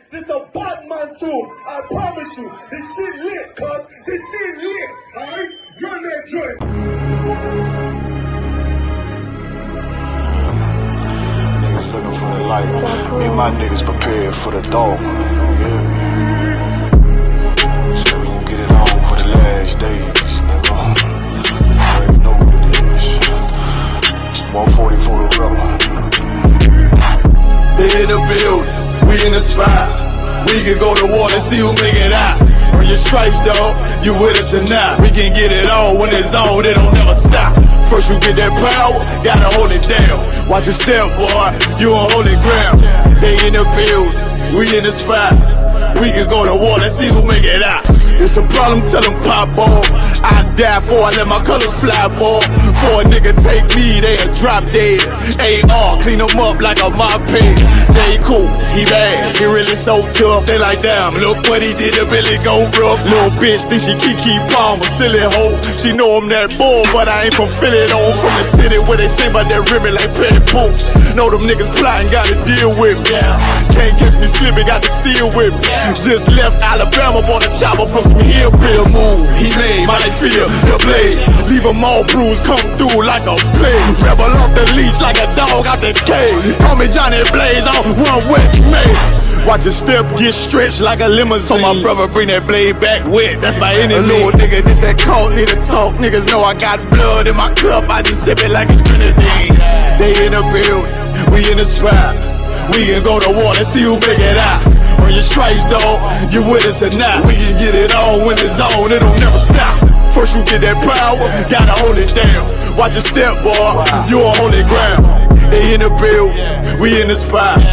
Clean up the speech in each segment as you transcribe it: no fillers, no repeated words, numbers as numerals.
This a Batman tool. I promise you. This shit lit, cuz. This shit lit. Alright? Run that joint. Niggas looking for the light. Me and my niggas prepared for the dog. Yeah. So we gon' get it on for the last days, nigga. You already know what it is. 140 for the rubber. They in the building, we in the spot. We can go to war and see who make it out. Earn your stripes, dog, you with us or not. We can get it on when it's on, it don't never stop. First you get that power, gotta hold it down. Watch your step, boy, you on holy ground. They in the building, we in the spot. We can go to war and see who make it out. It's a problem, tell them pop off. I die for, I let my colors fly, boy. Before a nigga take me, they'll drop dead. AR, clean them up like a mop pig. Say he cool, he bad, he really so tough. They like, damn, look what he did, it really go rough. Little bitch think she Kiki Palmer, silly hoe. She know I'm that bull, but I ain't from Philly though. From the city where they sing about that ribbon like petty poops. Know them niggas plotting, gotta deal with me. Can't catch me slipping, got to steal with me. Just left Alabama, bought a chopper from some hillbilly move. He made my feel the blade, leave them all bruised, come through like a plague. Rebel off the leash like a dog out the cage. Call me Johnny Blaze, I'm one West May. Watch a step get stretched like a limousine. So my brother bring that blade back wet, that's my enemy. A little nigga, this that cult, need to talk. Niggas know I got blood in my cup, I just sip it like it's grenadine. They in the building, we in the spot. We can go to war, let's see who make it out. On your stripes, dog, you with us or not. We can get it on when it's on, it'll never stop. First you get that power, gotta hold it down. Watch a step, boy, you on holy ground. They in the building, we in the spot.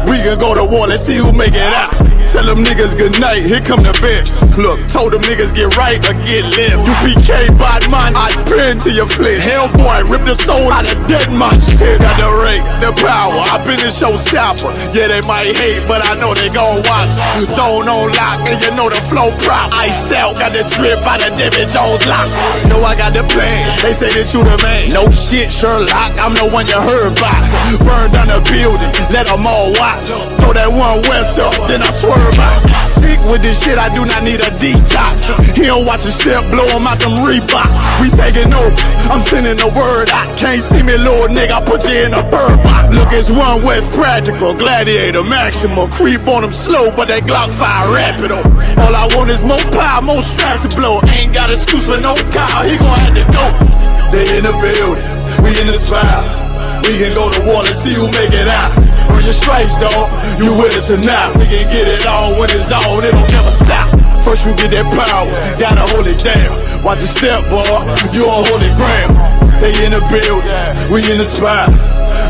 We can go to war, let's see who make it out. Tell them niggas good night, here come the best. Look, told them niggas get right or get left. UPK, bad man, I pin to your flesh. Hellboy, rip the soul out of dead man shit. Got the rate, the power, I been the showstopper. Yeah, they might hate, but I know they gon' watch. Zone on lock, and you know the flow prop. Iced out, got the drip out of David Jones lock. Know I got the plan, they say that you the man. No shit, Sherlock, I'm the one you heard about. Burn down the building, let them all watch. Throw that one west up, then I swerve out. Sick with this shit, I do not need a detox. He don't watch a step, blow him out them Reeboks. We taking over, I'm sending the word out. Can't see me, little nigga, I put you in a bird box. Look, it's one West practical, gladiator, maximal. Creep on them slow, but that Glock fire rapid. All I want is more power, more straps to blow. Ain't got excuse for no car, he gon' have to go. They in the building, we in the spot. We can go to war and see who make it out. Earn your stripes, dog, you with us or not. We can get it on when it's on, it'll never stop. First you get that power, gotta hold it down. Watch a step, boy, you on holy ground. They in the building, we in the spot.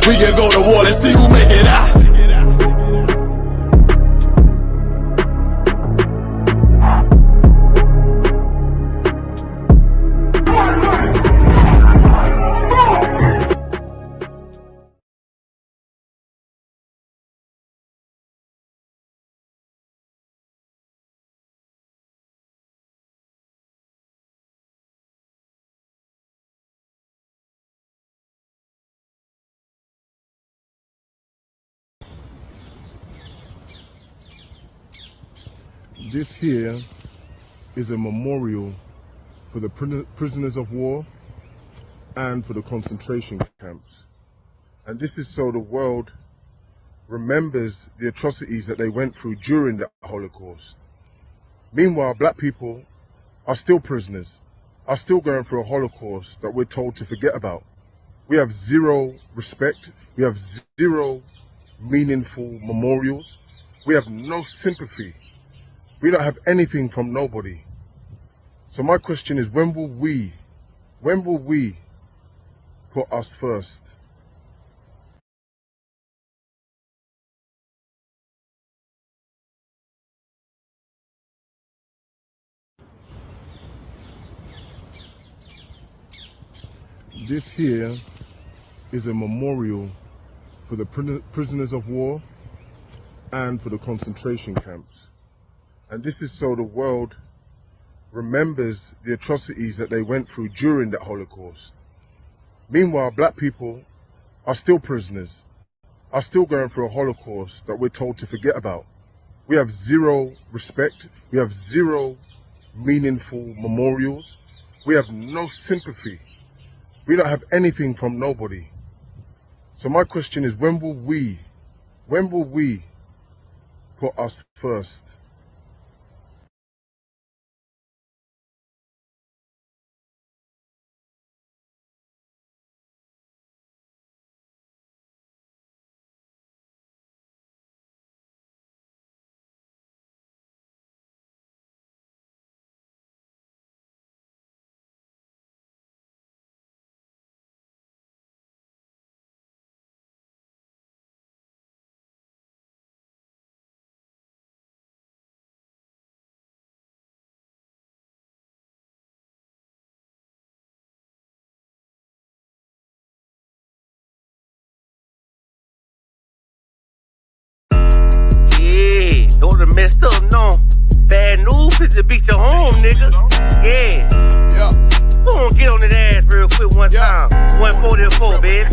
We can go to war and see who make it out. This here is a memorial for the prisoners of war and for the concentration camps. And this is so the world remembers the atrocities that they went through during the Holocaust. Meanwhile, black people are still prisoners, are still going through a Holocaust that we're told to forget about. We have zero respect, we have zero meaningful memorials, we have no sympathy. We don't have anything from nobody. So my question is, when will we put us first? This here is a memorial for the prisoners of war and for the concentration camps. And this is so the world remembers the atrocities that they went through during that Holocaust. Meanwhile, black people are still prisoners, are still going through a Holocaust that we're told to forget about. We have zero respect, we have zero meaningful memorials, we have no sympathy. We don't have anything from nobody. So my question is, when will we put us first? Those are messed up, no. Bad news is to beat your home, nigga. Yeah. Go on, get on that ass real quick one time. 144, baby.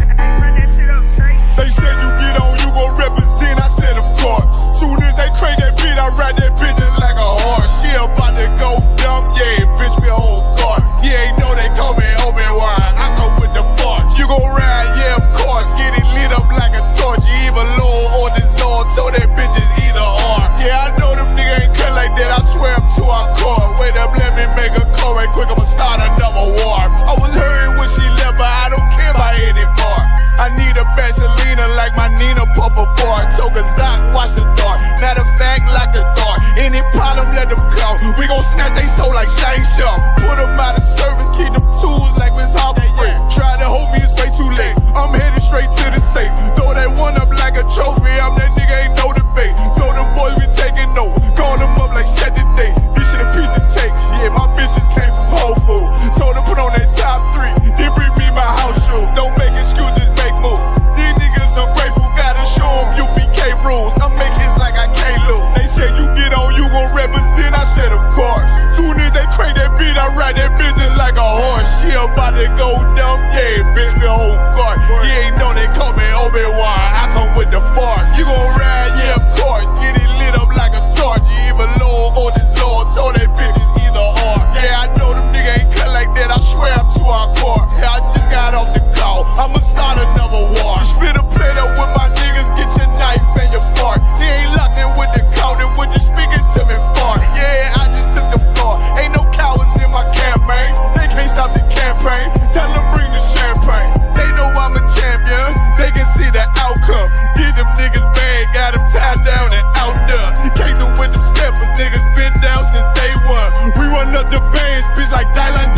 They said you get on, you gon' represent. I said, of course. Soon as they crank that beat, I ride that bitch just like a horse. She about to go dumb, yeah, bitch, me whole car. You ain't know they call me Obi-Wan. I come with the force. You gon' ride, yeah, of course. Get it lit up like a torch. You either Lord or this Lord, so that bitch is either or. Yeah, I know them niggas ain't cut like that. I swear I'm to our core. Wait up, let me make a call right quick. I'ma start another war. I was hurting when she left, but I don't care about any part. I need a Selena like my Nina puff a bar. Took a Zach, watch the dark. Matter of fact, like a dart. Any problem, let them come. We gon' snatch they soul like Shang Tsung. Put them out of service, keep them tools like Miss Hopper Free. Try to hold me, it's way too late. I'm headed straight to the safe. Throw that one up like a trophy. I'm that nigga, ain't no debate. Told them boys we taking over. Call them up like set the date. This shit a piece of cake. Yeah, my bitches came from Whole Foods. Told them put on that top 3. Then bring me my house shoes. Don't make excuses, make moves. These niggas ungrateful, gotta show them UPK rules. I'm making it like I can't lose. They said you get on, you gon' represent. I said of course. Soon as they crank that beat, I ride that business like a horse. She about to go dumb, yeah, bitch, me whole guard. You ain't know they call me Obi-Wan. I come with the force. You gon' ride, yeah, of course. Get it lit up like a torch. You either Lord or this Lord, so that bitch is either or. Yeah, I know them niggas ain't cut like that. I swear I'm to our core. Yeah, I just got off the call. I'ma start another war. Spit a plate up with my niggas, get your knife and your fork. They ain't locked in with the count, and when you speaking to me, fart. Yeah, I just took the floor. Ain't no cowards in my campaign. They can't stop the campaign. Tell them bring the champagne. They know I'm a champion. They can see the outcome. Get them niggas bad, got them tied down and out there. You can't do with them steppers, niggas been down since day one. We run up the bands, bitch, like Dylan.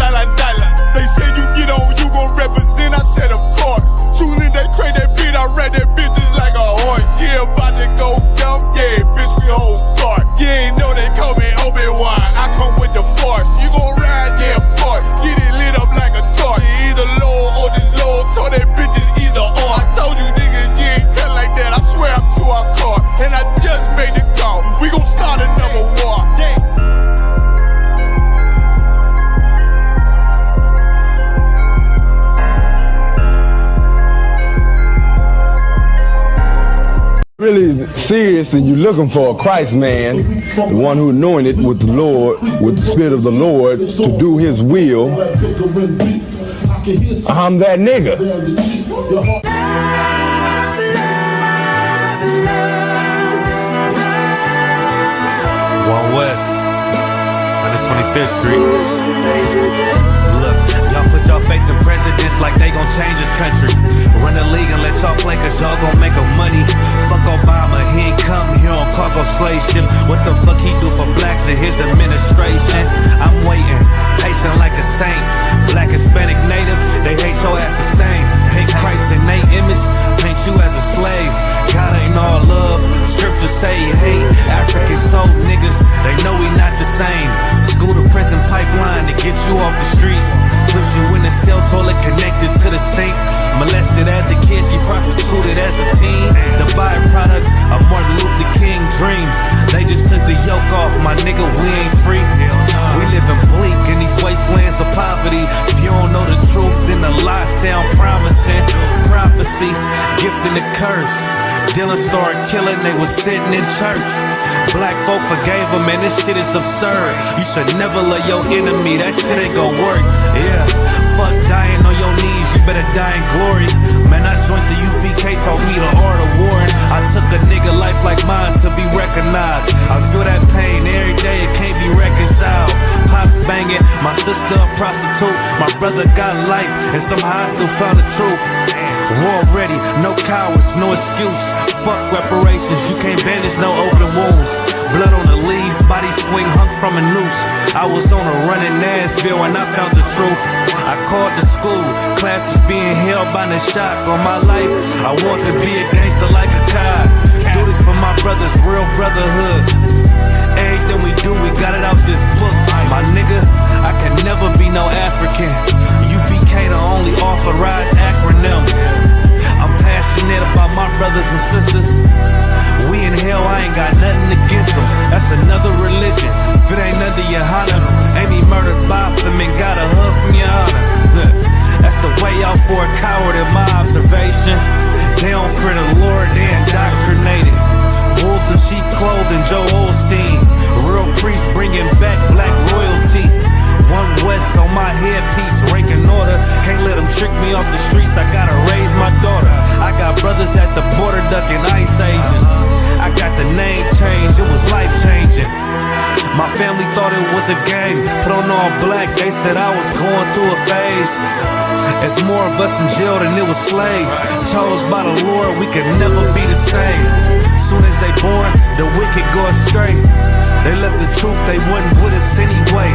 They say you get on, you gon' represent. I said of course. Soon as they crank that beat, I ride that bitch just like a horse. Yeah, about to go dumb, yeah, bitch, we whole guard. You ain't know they call me Obi-Wan. I come with the force. You gon' ride, yeah, of course. Get it lit up like a torch. You either Lord or this Lord, so that bitch is either or. I told you niggas, you ain't cut like that. I swear I'm to our car. And I just made the call. We gon' start another war. Really serious and you're looking for a Christ man, the one who's anointed with the Lord, with the Spirit of the Lord to do his will, I'm that nigga. One West, 125th Street. Look, y'all put y'all faith in presidents like they gon' change this country. Run the league and let y'all play cause y'all gon' make a money. Fuck Obama, he ain't come here on cargo slave ship. What the fuck he do for blacks in his administration? I'm waiting, patient like a saint. Black, Hispanic, Native, they hate your ass the same. Paint Christ in they image, paint you as a slave. God ain't all love, scriptures say he hate. African soul niggas, they know we not the same. School to prison pipeline to get you off the streets. Put you in a cell, toilet connected to the sink. Molested as a kid, she prostituted as a teen. The byproduct of Martin Luther King dream. They just took the yoke off, my nigga, we ain't free. We living bleak in these wastelands of poverty. If you don't know the truth, then the lie sound promising. Prophecy, gift and the curse. Dylan started killing, they was sitting in church. Black folk forgave him, man, this shit is absurd. You should never love your enemy, that shit ain't gon' work. Yeah, fuck dying on your knees, you better die in glory. Man, I joined the UPK, taught me the art of warring. I took a nigga life like mine to be recognized. I feel that pain every day, it can't be reconciled. Pops banging, my sister a prostitute. My brother got life, and somehow I still found the truth. War ready, no cowards, no excuse. Fuck reparations, you can't bandage no open wounds. Blood on the leaves, body swing hung from a noose. I was on a run in Nashville and I found the truth. I called the school, class was being held by the shock on my life. I want to be a gangster like a child. Do this for my brothers, real brotherhood. Everything we do, we got it out this book. My nigga, I can never be no African. UPK the only authorized acronym. I'm passionate about my brothers and sisters. We in hell, I ain't got nothing against them. another religion. If it ain't under your honor, ain't he murdered by them and got a hug from your honor. That's the way out for a coward in my observation. They don't fear the Lord, they indoctrinated. Wolves in sheep clothing, Joe Osteen. Real priest bringing back black royalty. One West on my headpiece, ranking order. Can't let them trick me off the streets, I gotta raise my daughter. I got brothers at the border ducking ICE agents. I got the name change, it was life changing. My family thought it was a game. Put on all black, they said I was going through a phase. It's more of us in jail than it was slaves. Chose by the Lord, we could never be the same. Soon as they born, the wicked go astray. They left the truth, they wasn't with us anyway.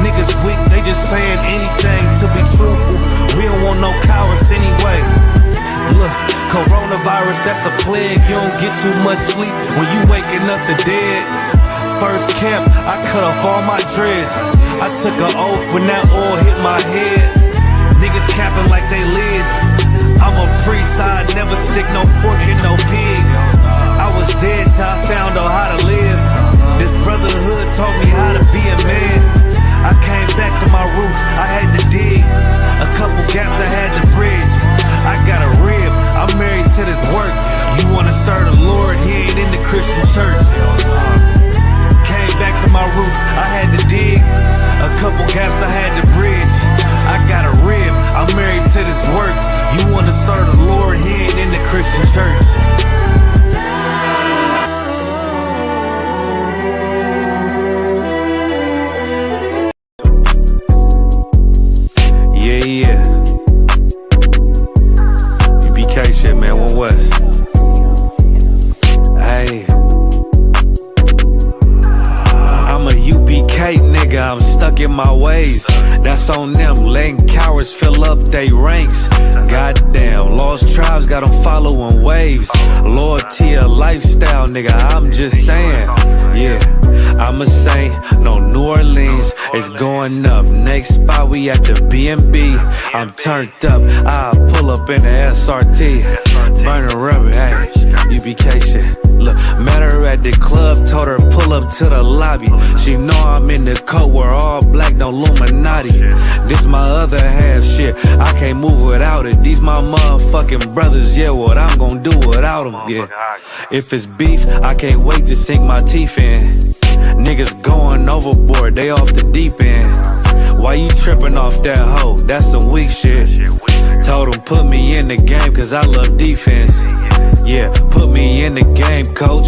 Niggas weak, they just saying anything to be truthful. We don't want no cowards anyway. Look, coronavirus, that's a plague. You don't get too much sleep when you waking up the dead. First camp, I cut off all my dreads. I took an oath when that oil hit my head. Niggas capping like they lids. I'm a priest, I never stick no fork in no pig. I was dead till I found out how to live. This brotherhood taught me how to be a man. I came back to my roots, I had to dig. A couple gaps I had to bridge. I got a rib, I'm married to this work. You wanna serve the Lord, he ain't in the Christian church. Came back to my roots, I had to dig. A couple gaps I had to bridge. I got a rib, I'm married to this work. You wanna serve the Lord, he ain't in the Christian church. Yeah. UPK shit, man, One West. Hey. I'm a UPK nigga, I'm stuck in my ways. That's on them, letting cowards fill up they ranks. Goddamn, lost tribes got them following waves. Loyalty a lifestyle, nigga, I'm just saying. Yeah, I'm a saint, no New Orleans, it's going up. Next spot, we at the B&B. I'm turned up, I pull up in the SRT. Burning rubber, hey, UPK shit. Look, met her at the club, told her pull up to the lobby. She know I'm in the coat, we're all black, no Illuminati. This my other half shit, I can't move without it. These my motherfucking brothers, yeah, what I'm gonna do without them, yeah. If it's beef, I can't wait to sink my teeth in. Niggas going overboard, they off the deep end. Why you tripping off that hoe? That's some weak shit. Told him put me in the game cause I love defense. Yeah, put me in the game, coach.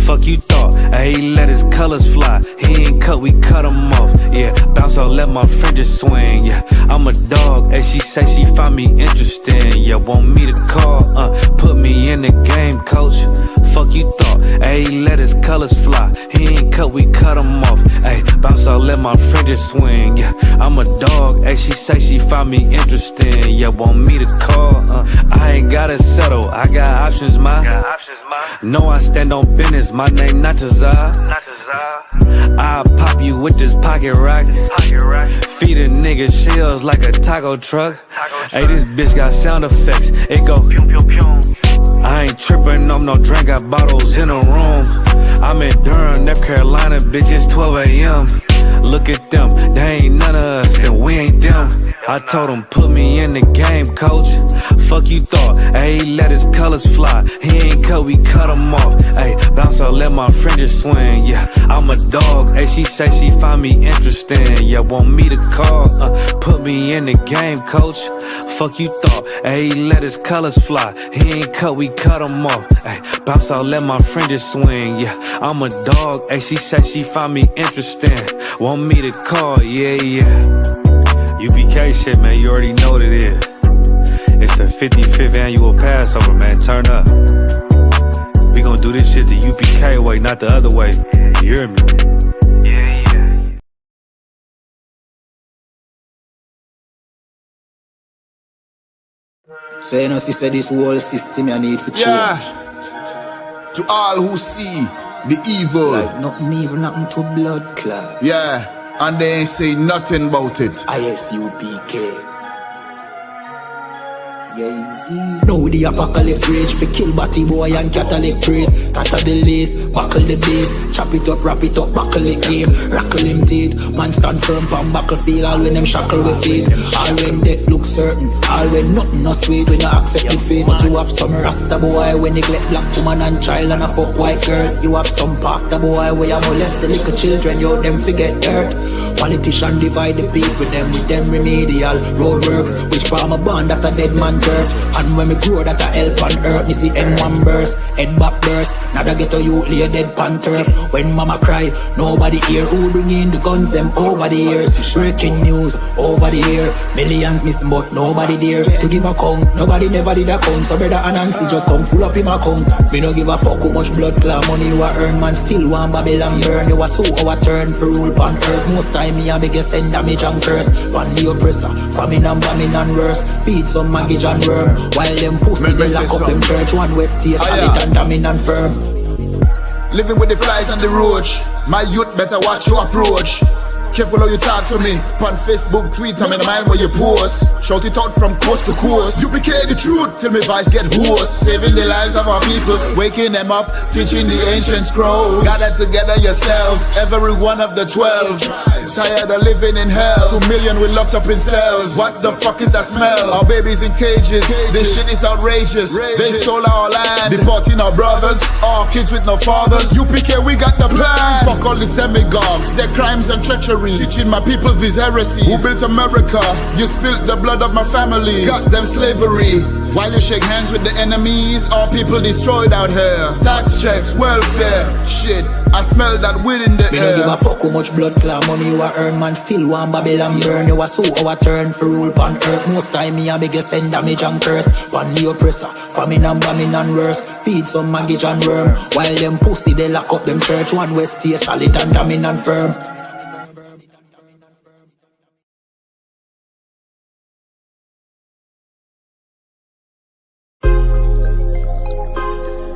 Fuck you thought, hey, he let his colors fly. He ain't cut, we cut him off. Yeah, bounce out, let my fringes swing. Yeah, I'm a dog, and she say she find me interesting. Yeah, want me to call, put me in the game, coach. Fuck you thought, hey, he let his colors fly. He ain't cut, we cut him off. Hey, bounce out, let my fringes swing. Yeah, I'm a dog, and she say she find me interesting. Yeah, want me to call, I ain't gotta settle, I got options, ma. No, I stand on business, my name not Tazar. I'll pop you with this pocket rock. Feed a nigga shells like a taco truck. Hey, this bitch got sound effects, it go pew pew pew. I ain't tripping on no drink, got bottles in the room. I'm in Durham, North Carolina, bitch, it's 12 a.m. Look at them, they ain't none of us and we ain't them. I told him put me in the game, coach. Fuck you thought, hey, he let his colors fly. He ain't cut, we cut him off. Hey, bounce out, let my fringes swing. Yeah, I'm a dog, hey, she say she find me interesting. Yeah, want me to call, put me in the game, coach. Fuck you thought, hey, he let his colors fly. He ain't cut, we cut him off. Hey, bounce out, let my fringes swing. Yeah, I'm a dog, hey, she say she find me interesting. Want me to call, yeah. UPK shit, man, you already know what it is. It's the 55th annual Passover, man, turn up. We gon' do this shit the UPK way, not the other way. You hear me? Yeah. So you know, sister, this whole system you need for change. Yeah. To all who see the evil. Like nothing evil, nothing to blood clot. Yeah. And they ain't say nothing about it. ISUPK. Now the apocalypse rage fi kill batty boy and Catholic priest. Tata the lace, buckle the base. Chop it up, wrap it up, buckle the game. Rackle him teeth, man stand firm pon battlefield. All when them shackle with feet. All when death look certain. All when nothing no sweet when you accept the fate. But you have some rasta boy when neglect black woman and child and a fuck white girl. You have some pastor boy where you molest the little children. You them forget dirt. Politician divide the people with them remedial roadworks. Which farm a band that a dead man turf. And when me grow that a help on earth. Me see M1 burst, head back burst. Now they get a youth lay dead pan turf. When mama cry, nobody hear. Who bring in the guns them over the years. Breaking news over the air. Millions missing but nobody there to give a count. Nobody never did a count. So brother and Nancy just come full up in my account. Me no give a fuck how much blood clot money you a earn. Man still want Babylon burn. You a so our turn for rule pan earth. Most time me a biggest send damage and curse. Pan the oppressor, famine and bombing and worse. Feed some maggot and worm. While them pussy they lock up them church. One west stay solid and damning and firm. Living with the flies on the roach. My youth better watch your approach. Careful how you talk to me. On Facebook, Twitter, me the mind where you post. Shout it out from coast to coast. UPK the truth till me voice get hoarse. Saving the lives of our people, waking them up, teaching the ancient scrolls. Gather together yourselves, every one of the 12. Tired of living in hell. 2 million we locked up in cells. What the fuck is that smell? Our babies in cages. This shit is outrageous. They stole our land, deporting our brothers, our kids with no fathers. UPK, we got the plan. Fuck all the demagogues, their crimes and treachery. Teaching my people these heresies. Who built America? You spilled the blood of my family. Got them slavery. While you shake hands with the enemies, all people destroyed out here. Tax checks, welfare, shit. I smell that weed in the air. Me no give a fuck how much blood clot money you a earn. Man still want Babylon burn. You a so our turn for rule pan earth. Most time me a biggest send damage and curse. Pan the oppressor, famine and bombing and worse. Feed some maggot and worm. While them pussy they lock up them church. One west stay solid and damning and firm.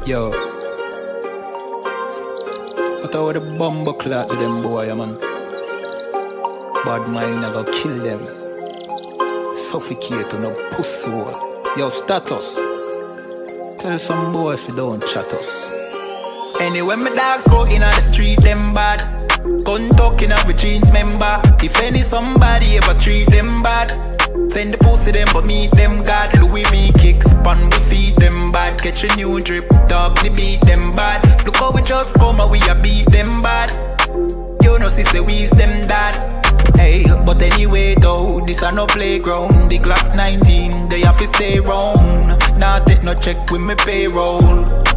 Yo, I thought the bomb clot to them boy, man. Bad mind never kill them. Suffocate to no pussy. Yo, status. Tell some boys we don't chat us. Anyway, my dogs go in on the street, them bad. Gun talking up with jeans member. If any somebody ever treat them bad, send the pussy them but meet them God. Louis V kicks pan we feed them bad. Catch a new drip, dog we beat them bad. Look how we just come and we a beat them bad. You know sister we's them dad. Hey, but anyway though, this a no playground. The Glock 19, they have to stay round. Now take no check with me payroll.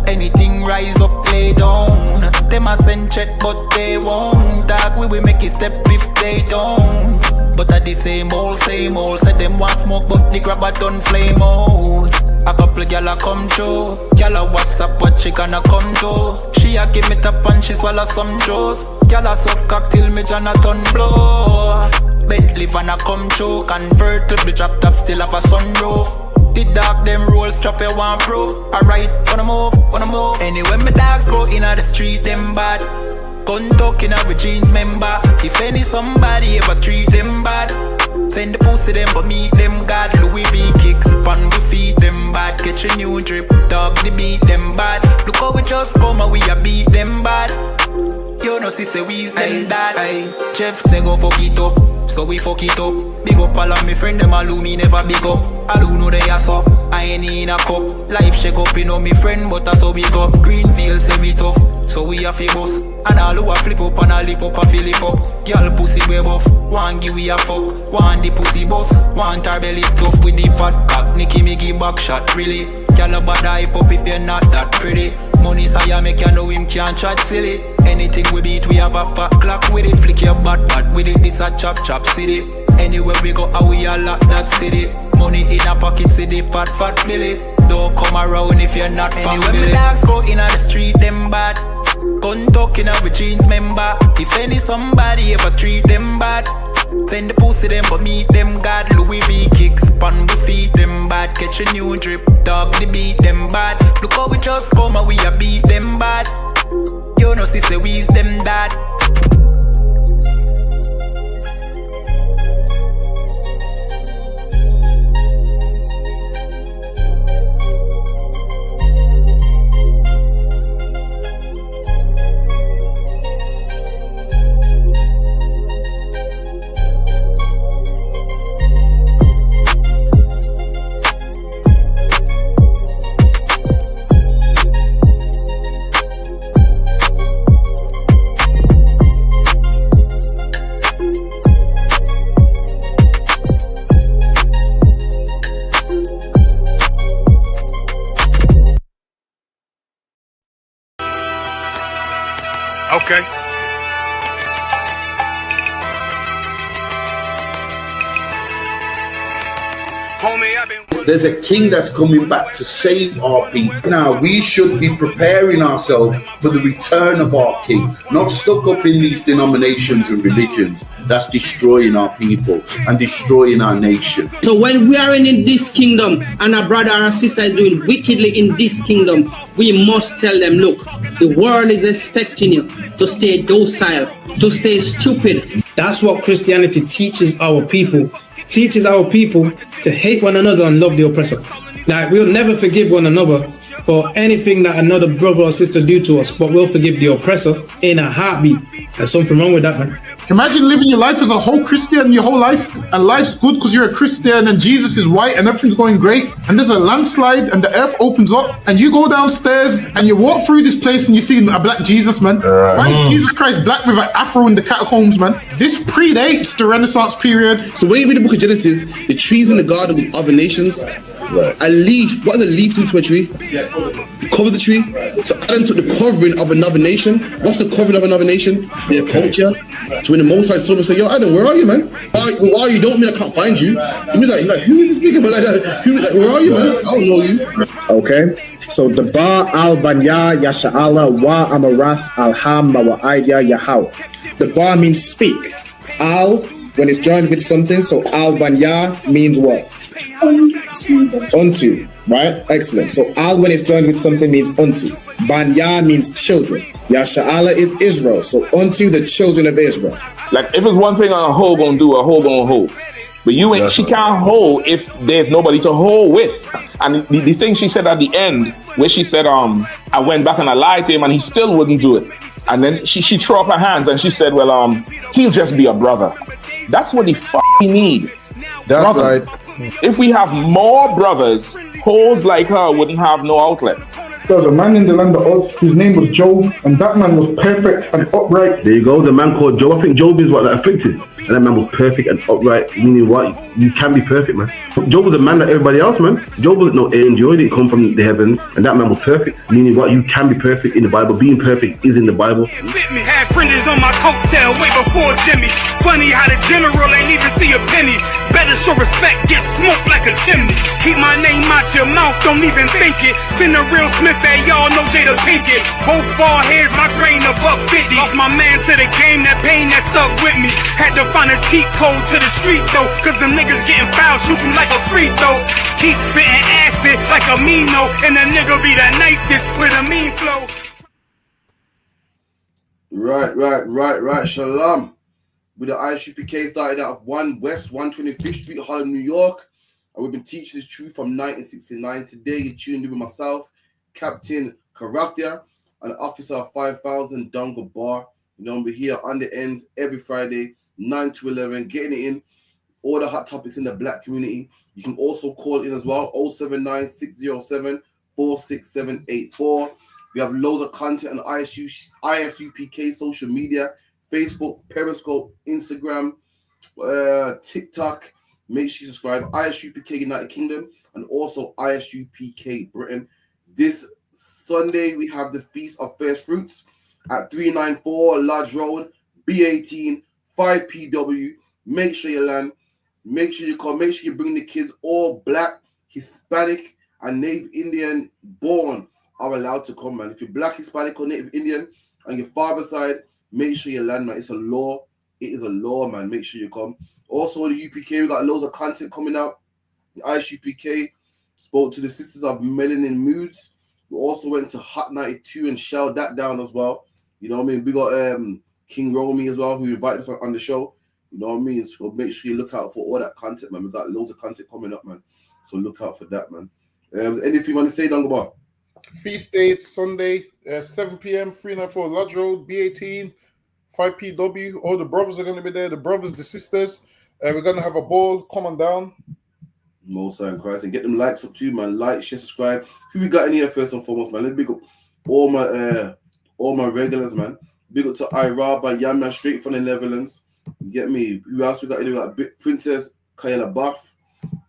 Anything rise up, play down. Them a send check but they won't. Dog we will make it step if they don't. But at the same old, said them want smoke but the grabber done flame out. A couple gyal a come through. Gyal a WhatsApp what she gonna come to. She a give me tap and she swallow some juice. Gyal a suck cock till me Jonathan blow. Bentley van a come through. Convert to the drop top still have a sunroof. The dog them roll strap you one proof. Alright, wanna move. Anyway my dogs go in on the street them bad. Gun talking up with jeans member. If any somebody ever treat them bad, send the pussy them but meet them God. Louis V kicks pan we feed them bad. Catch a new drip, dog they beat them bad. Look how we just come and we a beat them bad. You know sister we's them dad. Jeff say go fuck it up, so we fuck it up. Big up all of me friend them all who me never big up. All who know they ass up, I ain't in a cup. Life shake up, you know me friend but that's how we go. Greenfield say we tough, so we a famous. And all who a flip up and a lip up a fill it up. Girl pussy way buff, one give we a fuck. One the pussy boss, one her belly stuff with the fat cock. Nicky me give back shot really. Girl a bad hype up if you're not that pretty. Money say make you know him can't chat silly. Anything we beat we have a fat clock with it. Flick your bad with it, this a chop city. Anywhere we go we a lock that city. Money in a pocket city, fat Billy. Don't come around if you're not family. Anyway, my dogs go in on the street, them bad. Gun talking up with jeans member. If any somebody ever treat them bad, send the pussy them but meet them God. Louis V kicks pan we feed them bad. Catch a new drip, dog they beat them bad. Look how we just come and we a beat them bad. You know sister we's them dad. Okay. Homie, I've been... There's a king that's coming back to save our people. Now, we should be preparing ourselves for the return of our king, not stuck up in these denominations and religions that's destroying our people and destroying our nation. So when we are in this kingdom and a brother or a sister is doing wickedly in this kingdom, we must tell them, look, the world is expecting you to stay docile, to stay stupid. That's what Christianity teaches our people. Teaches our people to hate one another and love the oppressor. Like, we'll never forgive one another for anything that another brother or sister do to us, but we'll forgive the oppressor in a heartbeat. There's something wrong with that, man. Imagine living your life as a whole Christian your whole life, and life's good because you're a Christian and Jesus is white and everything's going great, and there's a landslide and the earth opens up and you go downstairs and you walk through this place and you see a black Jesus, man. Why is Jesus Christ black with an afro in the catacombs, man? This predates the Renaissance period. So when you read the book of Genesis, the trees in the garden with other nations, a leaf, what does a leaf do to a tree? Cover the tree. So Adam took the covering of another nation. What's the covering of another nation? Their culture. So when the Most High saw him and said, yo, Adam, where are you, man? Why are you? Don't mean I can't find you. He means like, who is this nigga? But where are you, man? I don't know you. Okay. So the Ba al Banya Yasha'ala wa Amarath al-Ham wa Idea Yahau. The Ba means speak. Al, when it's joined with something, so al Banya means what? Unto, right? Excellent. So al when it's joined with something means unto. Banya means children. Yasha'ala is Israel. So unto the children of Israel. Like if it's one thing a hoe gonna do, a hoe gonna hold. But you ain't. She can't hold if there's nobody to hold with. And the thing she said at the end, where she said, I went back and I lied to him, and he still wouldn't do it. And then she threw up her hands and she said, well, he'll just be a brother. That's what he need. That's brothers. Right. If we have more brothers, hoes like her wouldn't have no outlet. There was a man in the land of Oz, his name was Job, and that man was perfect and upright. There you go, the man called Job. I think Job is what, that afflicted. And that man was perfect and upright, meaning what? You can be perfect, man. Job was a man like everybody else, man. Job wasn't no angel, he didn't come from the heavens, and that man was perfect, meaning what? You can be perfect in the Bible. Being perfect is in the Bible. Had fringes on my coattail way before Jimmy. Funny how the general ain't even see a penny. Better show respect, get smoked like a chimney. Keep my name out your mouth, don't even think it. Send a real Smith, that y'all know Jada Pinkett. Both ball heads, my grain above 50. Lost my man to the game, that pain that stuck with me. Had to find a cheat code to the street though, cause them niggas getting fouled, shoot you like a free throw. Keep spitting acid like a Mino, and the nigga be the nicest with a mean flow. Right. Shalom. With the ISUPK started out of 1 West 125th Street, Harlem, New York. And we've been teaching this truth from 1969. Today, you're tuned in with myself, Captain Karathia, an officer of 5000 Donga Bar. You know, we're here on the ends every Friday, 9 to 11, getting it in. All the hot topics in the black community. You can also call in as well, 079-607-46784. We have loads of content on ISUPK social media, Facebook, Periscope, Instagram, TikTok. Make sure you subscribe. ISUPK United Kingdom and also ISUPK Britain. This Sunday, we have the Feast of First Fruits at 394 Lodge Road, B18, 5PW. Make sure you land. Make sure you come. Make sure you bring the kids. All black, Hispanic, and Native Indian born are allowed to come, man. If you're black, Hispanic, or Native Indian on your father's side, make sure you land, man. It's a law. It is a law, man. Make sure you come. Also, the UPK, we got loads of content coming out. The ISUPK spoke to the Sisters of Melanin Moods. We also went to Hot 92 and shelled that down as well. You know what I mean? We got King Romy as well, who invited us on the show. You know what I mean? So make sure you look out for all that content, man. We got loads of content coming up, man. So look out for that, man. Anything you want to say, Dongabar? Feast date Sunday, 7 p.m. 394 Lodge Road, B18, 5PW. All the brothers are going to be there. The brothers, the sisters. We're going to have a ball. Come on down. Most in Christ, and get them likes up too, man. Like, share, subscribe. Who we got in here first and foremost, man? Let's big up all my regulars, man. Big up to Ira by Yamman, straight from the Netherlands. You get me? Who else we got in here? We got Princess Kayla Buff.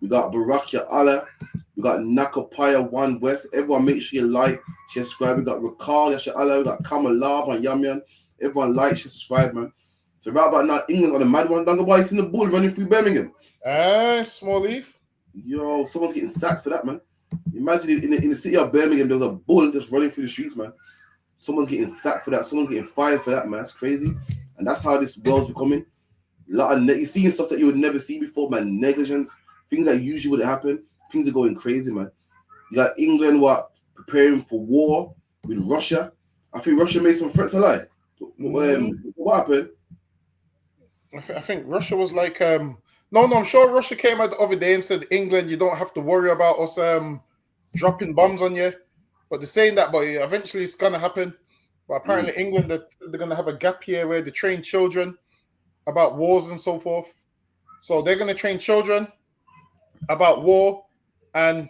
We got Barakia Allah. We got Nakapaya 1 West. Everyone, make sure you like, share, subscribe. We got Rakal, Yasha Allah. We got Kamalab and Yamyan. Everyone like, share, subscribe, man. So right about now, England's on a mad one. Don't go by, you seen the ball running through Birmingham. Small leaf. Yo, someone's getting sacked for that, man. Imagine in the city of Birmingham, there's a bull just running through the streets, man. Someone's getting sacked for that. Someone's getting fired for that, man. It's crazy. And that's how this world's becoming. A lot of you're seeing stuff that you would never see before, man. Negligence, things that usually would happen. Things are going crazy, man. You got England preparing for war with Russia. I think Russia made some threats alike. What happened? I think Russia was like, no, I'm sure Russia came out the other day and said, England, you don't have to worry about us dropping bombs on you. But they're saying that, but eventually it's going to happen. But apparently England, they're going to have a gap year where they train children about wars and so forth. So they're going to train children about war. And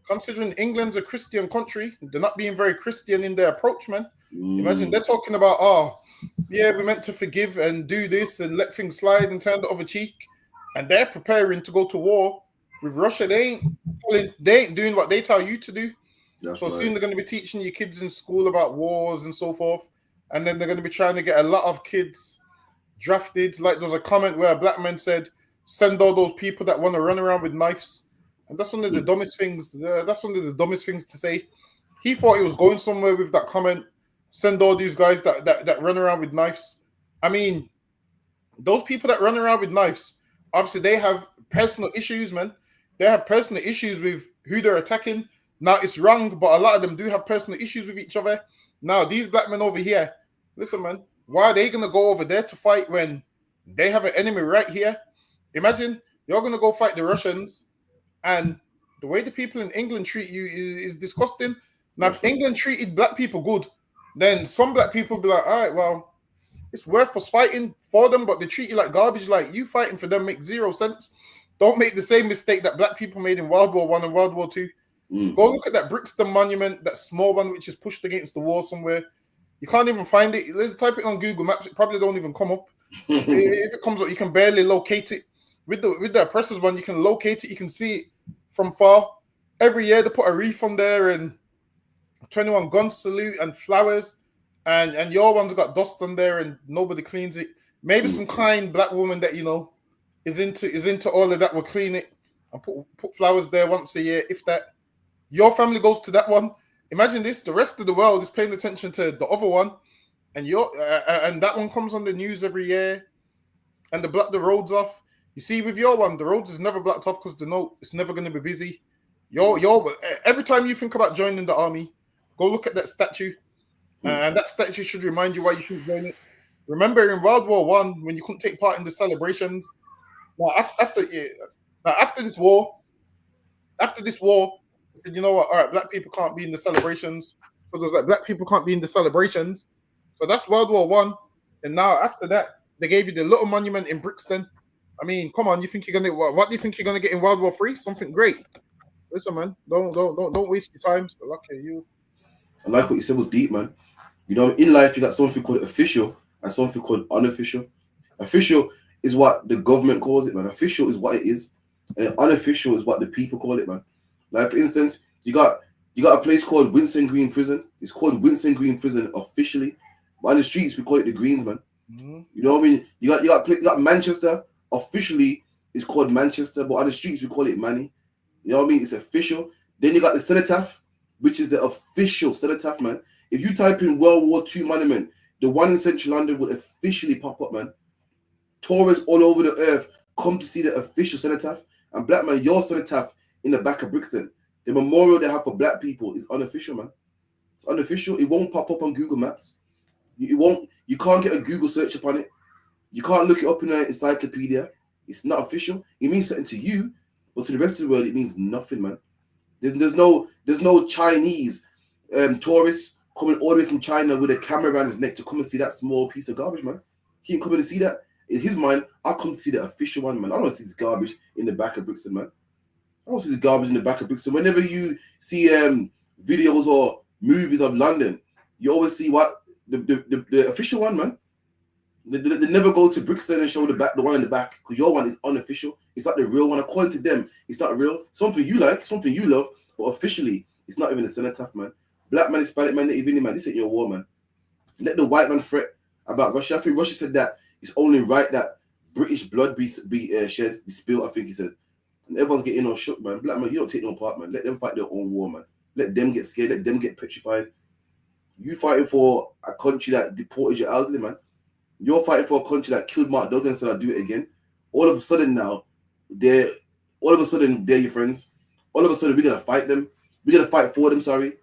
considering England's a Christian country, they're not being very Christian in their approach, man. Imagine they're talking about, we're meant to forgive and do this and let things slide and turn the other cheek. And they're preparing to go to war with Russia. They ain't doing what they tell you to do. Soon they're going to be teaching your kids in school about wars and so forth. And then they're going to be trying to get a lot of kids drafted. Like there was a comment where a black man said, send all those people that want to run around with knives. And that's one of the dumbest things. That's one of the dumbest things to say. He thought he was going somewhere with that comment. Send all these guys that run around with knives. I mean, those people that run around with knives, obviously they have personal issues, man. They have personal issues with who they're attacking. Now, it's wrong, but a lot of them do have personal issues with each other. Now, these black men over here, listen, man, why are they going to go over there to fight when they have an enemy right here? Imagine you're going to go fight the Russians, and the way the people in England treat you is disgusting. Now, if England treated black people good, then some black people be like, all right, well, it's worth us fighting for them, but they treat you like garbage. Like, you fighting for them makes zero sense. Don't make the same mistake that black people made in World War I and World War II. Go look at that Brixton monument, that small one which is pushed against the wall somewhere. You can't even find it. Let's type it on Google Maps. It probably don't even come up. If it comes up, you can barely locate it. With the oppressors one, you can locate it. You can see it from far. Every year they put a wreath on there and 21 gun salute and flowers. And your one's got dust on there and nobody cleans it. Maybe some kind black woman that is into all of that will clean it and put flowers there once a year, if that. Your family goes to that one. Imagine this: the rest of the world is paying attention to the other one, and and that one comes on the news every year, and they block the roads off. You see, with your one, the roads is never blocked off because it's never going to be busy. Every time you think about joining the army, go look at that statue, and that statue should remind you why you should join it. Remember in World War I when you couldn't take part in the celebrations. Now after this war, I said, you know what? All right, black people can't be in the celebrations. So there's like black people can't be in the celebrations. So that's World War I. And now after that, they gave you the little monument in Brixton. I mean, come on, you think you're gonna what do you think you're gonna get in World War III? Something great. Listen, man, don't waste your time. So lucky you. I like what you said was deep, man. In life you got something called official and something called unofficial. Official is what the government calls it, man. Official is what it is, and unofficial is what the people call it, man. Like, for instance, you got a place called Winson Green Prison. It's called Winson Green Prison officially, but on the streets we call it the Greens, man. You know what I mean? You got Manchester. Officially, it's called Manchester, but on the streets we call it Manny. You know what I mean? It's official. Then you got the cenotaph, which is the official cenotaph, man. If you type in World War II monument, the one in Central London would officially pop up, man. Tourists all over the earth come to see the official cenotaph. And black man, your cenotaph in the back of Brixton, the memorial they have for black people is unofficial, man. It's unofficial. It won't pop up on Google Maps. You can't get a Google search upon it. You can't look it up in an encyclopedia. It's not official. It means something to you, but to the rest of the world, it means nothing, man. There's no Chinese tourists coming all the way from China with a camera around his neck to come and see that small piece of garbage, man. He ain't coming to see that. In his mind, I come to see the official one, man. I don't want to see this garbage in the back of Brixton, man. I don't see the garbage in the back of Brixton. Whenever you see videos or movies of London, you always see what the official one, man. They never go to Brixton and show the one in the back, because your one is unofficial. It's not the real one. According to them, it's not real. Something you like, something you love, but officially, it's not even a cenotaph, man. Black man, Hispanic man, Native Indian man, this ain't your war, man. Let the white man fret. about Russia. I think Russia said that it's only right that British blood be shed, be spilled. I think he said, and everyone's getting all shook, man. Black man, you don't take no part, man. Let them fight their own war, man. Let them get scared. Let them get petrified. You fighting for a country that deported your elderly, man. You're fighting for a country that killed Mark Duggan, said I'll do it again. All of a sudden now, they're your friends. All of a sudden, we're gonna fight them. We're gonna fight for them. Sorry,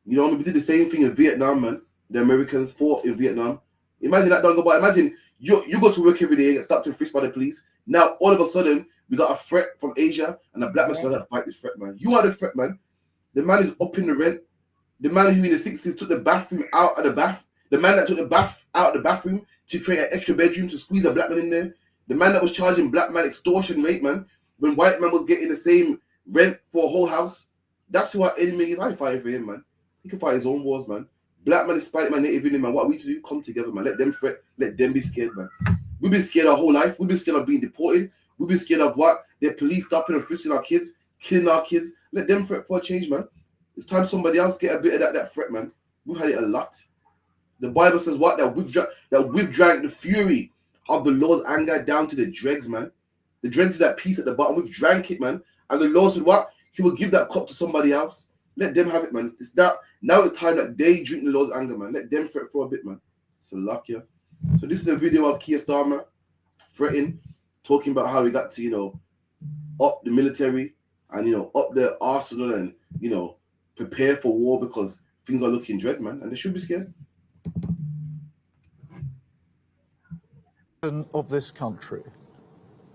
you know, we did the same thing in Vietnam, man. The Americans fought in Vietnam. Imagine that, don't go by. Imagine you go to work every day and get stopped and frisked by the police. Now all of a sudden, we got a threat from Asia, and the black man's gonna fight this threat, man. You are the threat, man. The man is upping the rent. The man who in the 60s took the bathroom out of the bath. The man that took the bath out of the bathroom to create an extra bedroom to squeeze a black man in there. The man that was charging black man extortion rate, man, when white man was getting the same rent for a whole house. That's who our enemy is. I ain't fighting for him, man. He can fight his own wars, man. Black man is fighting my native Indian, man. What are we to do? Come together, man. Let them fret. Let them be scared, man. We've been scared our whole life. We've been scared of being deported. We've been scared of what? Their police stopping and frisking our kids, killing our kids. Let them fret for a change, man. It's time somebody else get a bit of that threat, man. We've had it a lot. The Bible says what? That we've drank the fury of the Lord's anger down to the dregs, man. The dregs is that piece at the bottom. We've drank it, man. And the Lord said what? He will give that cup to somebody else. Let them have it, man. It's that now it's time that they drink the Lord's anger, man. Let them fret for a bit, man. So luck, yeah. So this is a video of Keir Starmer fretting, talking about how he got to, you know, up the military and, you know, up the arsenal and, you know, prepare for war because things are looking dread, man. And they should be scared. Of this country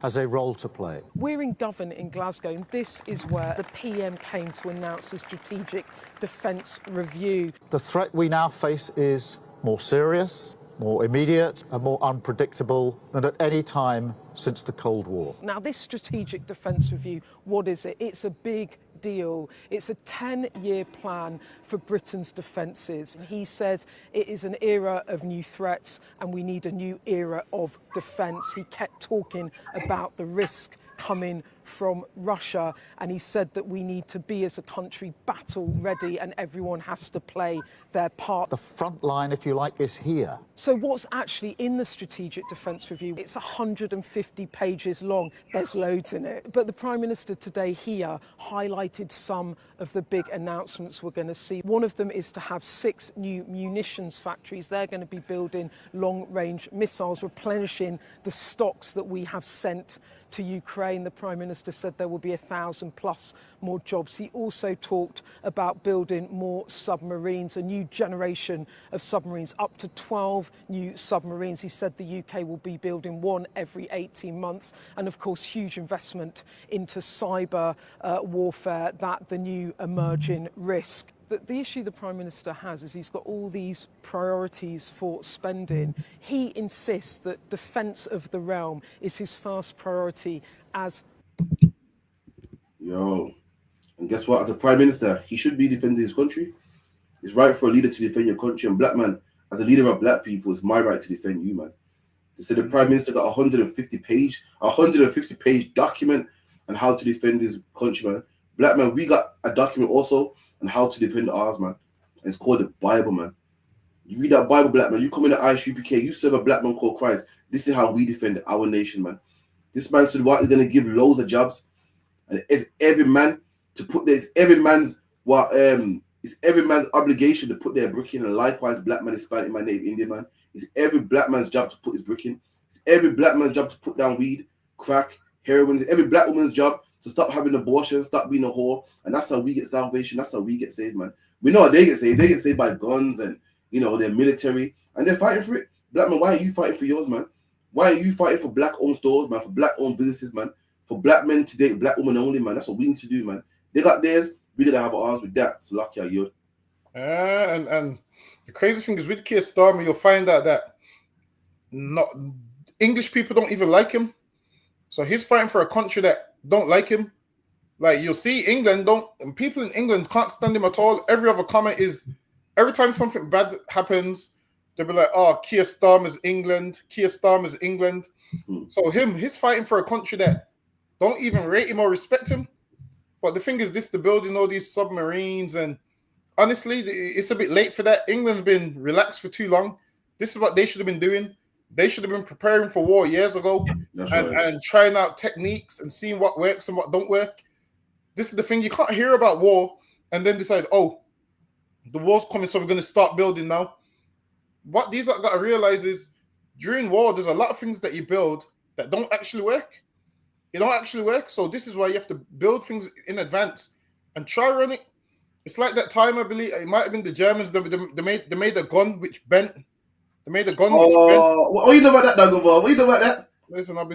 has a role to play. We're in Govan in Glasgow, and this is where the PM came to announce the Strategic Defence Review. The threat we now face is more serious, more immediate and more unpredictable than at any time since the Cold War. Now, this Strategic Defence Review, what is it? It's a big deal. It's a 10-year plan for Britain's defences. He said it is an era of new threats and we need a new era of defence. He kept talking about the risk coming from Russia, and he said that we need to be as a country battle ready and everyone has to play their part. The front line, if you like, is here. So what's actually in the Strategic Defence Review? It's 150 pages long. There's loads in it. But the Prime Minister today here highlighted some of the big announcements we're going to see. One of them is to have 6 new munitions factories. They're going to be building long-range missiles, replenishing the stocks that we have sent to Ukraine. The Prime Minister said there will be 1,000+ more jobs. He also talked about building more submarines, a new generation of submarines, up to 12 new submarines. He said the UK will be building one every 18 months. And of course, huge investment into cyber warfare, that the new emerging risk. The issue the Prime Minister has is he's got all these priorities for spending. He insists that defence of the realm is his first priority as... Yo, and guess what? As a Prime Minister, he should be defending his country. It's right for a leader to defend your country. And black man, as a leader of black people, it's my right to defend you, man. They said the Prime Minister got a 150-page document on how to defend his country, man. Black man, we got a document also on how to defend ours, man. And it's called the Bible, man. You read that Bible, black man. You come in the ISUPK, you serve a black man called Christ. This is how we defend our nation, man. This man said what? He's going to give loads of jobs. And it's every man to put this, every man's it's every man's obligation to put their brick in. And likewise, black man, Hispanic man, Native Indian man. It's every black man's job to put his brick in. It's every black man's job to put down weed, crack, heroin. It's every black woman's job to stop having abortion, stop being a whore. And that's how we get salvation. That's how we get saved, man. We know how they get saved. They get saved by guns and, you know, their military. And they're fighting for it. Black man, why are you fighting for yours, man? Why are you fighting for black-owned stores, man? For black-owned businesses, man? For black men to date black women only, man. That's what we need to do, man. They got theirs. We're going to have ours with that. So lucky are you. And the crazy thing is with Keir Starmer, you'll find out that not English people don't even like him. So he's fighting for a country that don't like him. Like you'll see England and people in England can't stand him at all. Every other comment is, every time something bad happens, they'll be like, oh, Keir Starmer's England. Keir Starmer's England. So he's fighting for a country that don't even rate him or respect him. But the thing is this, the building all these submarines, and honestly, it's a bit late for that. England's been relaxed for too long. This is what they should have been doing. They should have been preparing for war years ago and trying out techniques and seeing what works and what don't work. This is the thing. You can't hear about war and then decide, oh, the war's coming, so we're going to start building now. What these are got to realize is during war, there's a lot of things that you build that don't actually work. It don't actually work. So this is why you have to build things in advance and try run it. It's like that time, I believe, it might have been the Germans, they made a gun which bent. They made a gun which bent. What do you know about that, Dagova? What do you know about that? Listen, I'm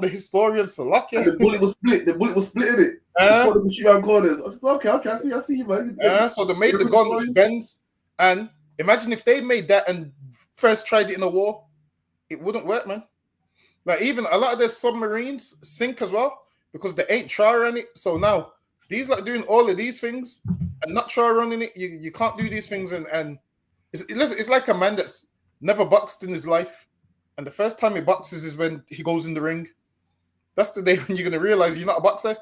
the historian, so lucky. And the bullet was split. The bullet was split in it. Before they shoot around corners. Okay, I see you, man. So they made the gun which bends. And imagine if they made that and first tried it in a war, it wouldn't work, man. Like even a lot of their submarines sink as well because they ain't try run it. So now these like doing all of these things and not try running it. You can't do these things and it's like a man that's never boxed in his life, and the first time he boxes is when he goes in the ring. That's the day when you're gonna realize you're not a boxer.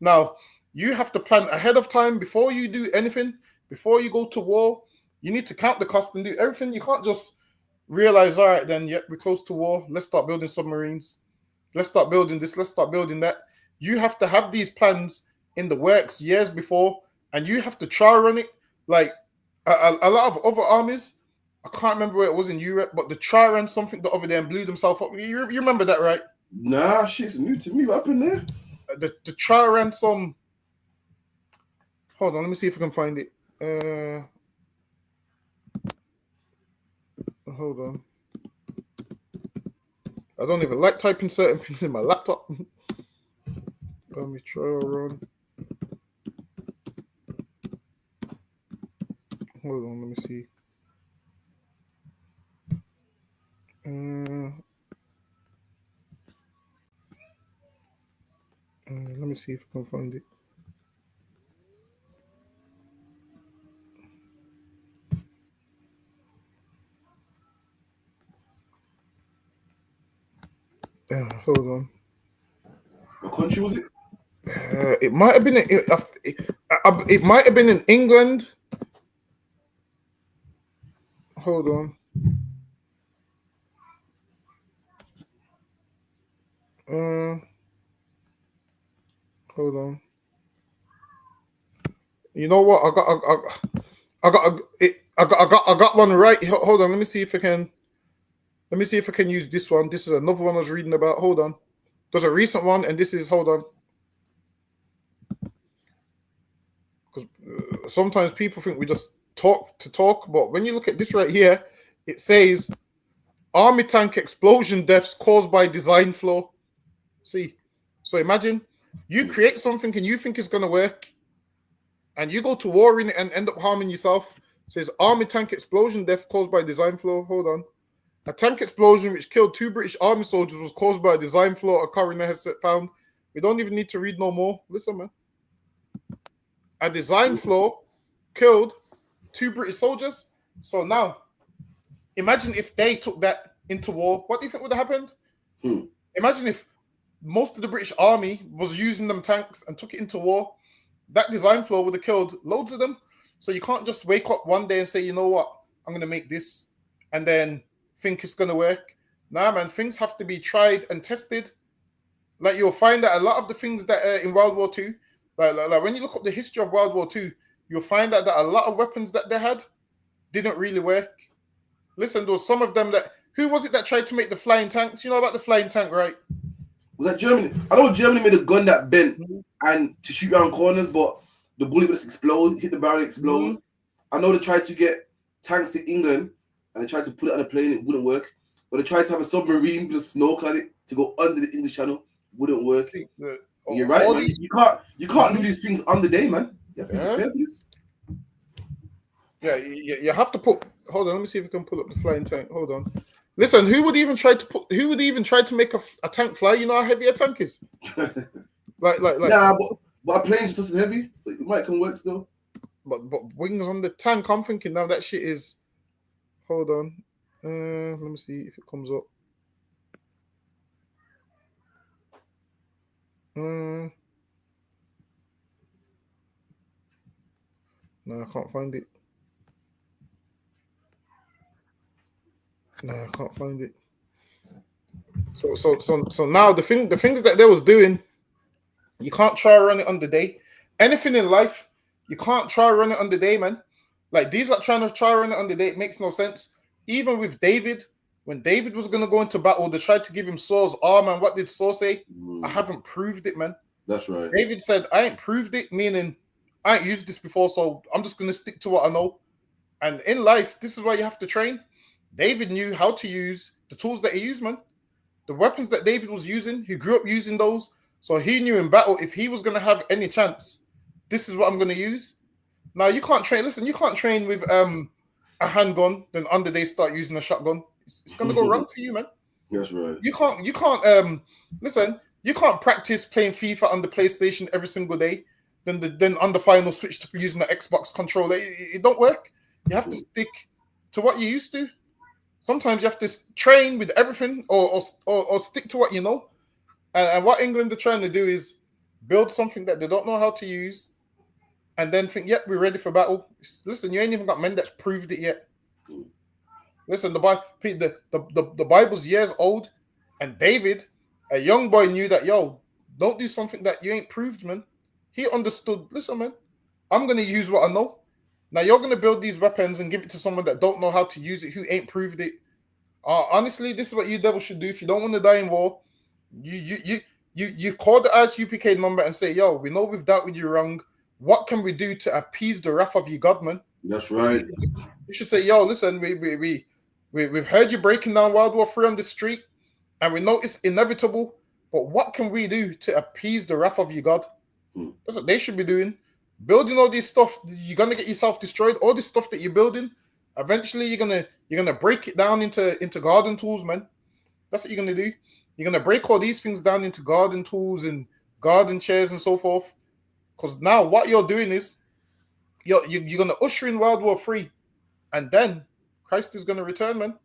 Now you have to plan ahead of time before you do anything. Before you go to war, you need to count the cost and do everything. You can't just realize, all right, then, we're close to war. Let's start building submarines. Let's start building this. Let's start building that. You have to have these plans in the works years before, and you have to try run it. Like a lot of other armies, I can't remember where it was in Europe, but the try ran something the other day and blew themselves up. You remember that, right? Nah, shit's new to me. What happened there? The try ran some. Hold on, let me see if I can find it. Hold on. I don't even like typing certain things in my laptop. Let me try run. Hold on, let me see. Let me see if I can find it. Hold on. What country was it? It might have been. It might have been in England. Hold on. Hold on. You know what? I got one right. Hold on. Let me see if I can. Let me see if I can use this one. This is another one I was reading about. Hold on. There's a recent one, and this is. Hold on. Because sometimes people think we just talk to talk, but when you look at this right here, it says army tank explosion deaths caused by design flaw. See, so imagine you create something and you think it's gonna work, and you go to war in it and end up harming yourself. It says army tank explosion death caused by design flaw. Hold on. A tank explosion which killed 2 British army soldiers was caused by a design flaw a coroner has found. We don't even need to read no more. Listen, man. A design flaw killed 2 British soldiers. So now, imagine if they took that into war. What do you think would have happened? Imagine if most of the British army was using them tanks and took it into war. That design flaw would have killed loads of them. So you can't just wake up one day and say, you know what, I'm going to make this and then think it's going to work. Nah, man, things have to be tried and tested. Like you'll find that a lot of the things that in World War II, like when you look up the history of World War II, you'll find out that a lot of weapons that they had didn't really work. Listen, there was some of them that, who was it that tried to make the flying tanks? You know about the flying tank, right? Was that Germany? I know Germany made a gun that bent and to shoot around corners, but the bullet would just explode, hit the barrel and explode. I know they tried to get tanks to England and they tried to put it on a plane, it wouldn't work. But they tried to have a submarine just snorkel at it to go under the English Channel, wouldn't work. You're right, man. You can't do these things on the day, man. You have to be prepared for this. Yeah, you have to put. Hold on, let me see if I can pull up the flying tank. Hold on. Listen, who would even try to make a tank fly? You know how heavy a tank is. like. Nah, but a plane's just as heavy, so it might can work still. But wings on the tank, I'm thinking now that shit is. Hold on. Let me see if it comes up. No, I can't find it. Nah, I can't find it. So now the things that they was doing, you can't try run it on the day. Anything in life, you can't try run it on the day, man. Like these are trying to try run it on the day. It makes no sense. Even with David, when David was gonna go into battle, they tried to give him Saul's arm, and what did Saul say? I haven't proved it, man. That's right. David said, I ain't proved it, meaning I ain't used this before, so I'm just gonna stick to what I know. And in life, this is why you have to train. David knew how to use the tools that he used, man. The weapons that David was using, he grew up using those. So he knew in battle, if he was going to have any chance, this is what I'm going to use. Now, you can't train. Listen, you can't train with a handgun, then under they start using a shotgun. It's going to go wrong for you, man. That's right. You can't, listen, you can't practice playing FIFA on the PlayStation every single day, then on the final switch to using the Xbox controller. It don't work. You have to stick to what you used to. Sometimes you have to train with everything or stick to what you know. And what England are trying to do is build something that they don't know how to use and then think, yep, we're ready for battle. Listen, you ain't even got men that's proved it yet. Listen, the Bible's years old, and David, a young boy, knew that, yo, don't do something that you ain't proved, man. He understood, listen, man, I'm going to use what I know. Now you're going to build these weapons and give it to someone that don't know how to use it, who ain't proved it. Honestly, this is what you devils should do. If you don't want to die in war, you call the ISUPK number and say, yo, we know we've dealt with you wrong. What can we do to appease the wrath of your God, man? That's right. You should say, yo, listen, we've heard you breaking down World War III on the street, and we know it's inevitable, but what can we do to appease the wrath of your God? That's what they should be doing. Building all this stuff, you're gonna get yourself destroyed. All this stuff that you're building, eventually you're gonna break it down into garden tools, man. That's what you're gonna do. You're gonna break all these things down into garden tools and garden chairs and so forth. Because now what you're doing is you're gonna usher in World War III, and then Christ is gonna return, man.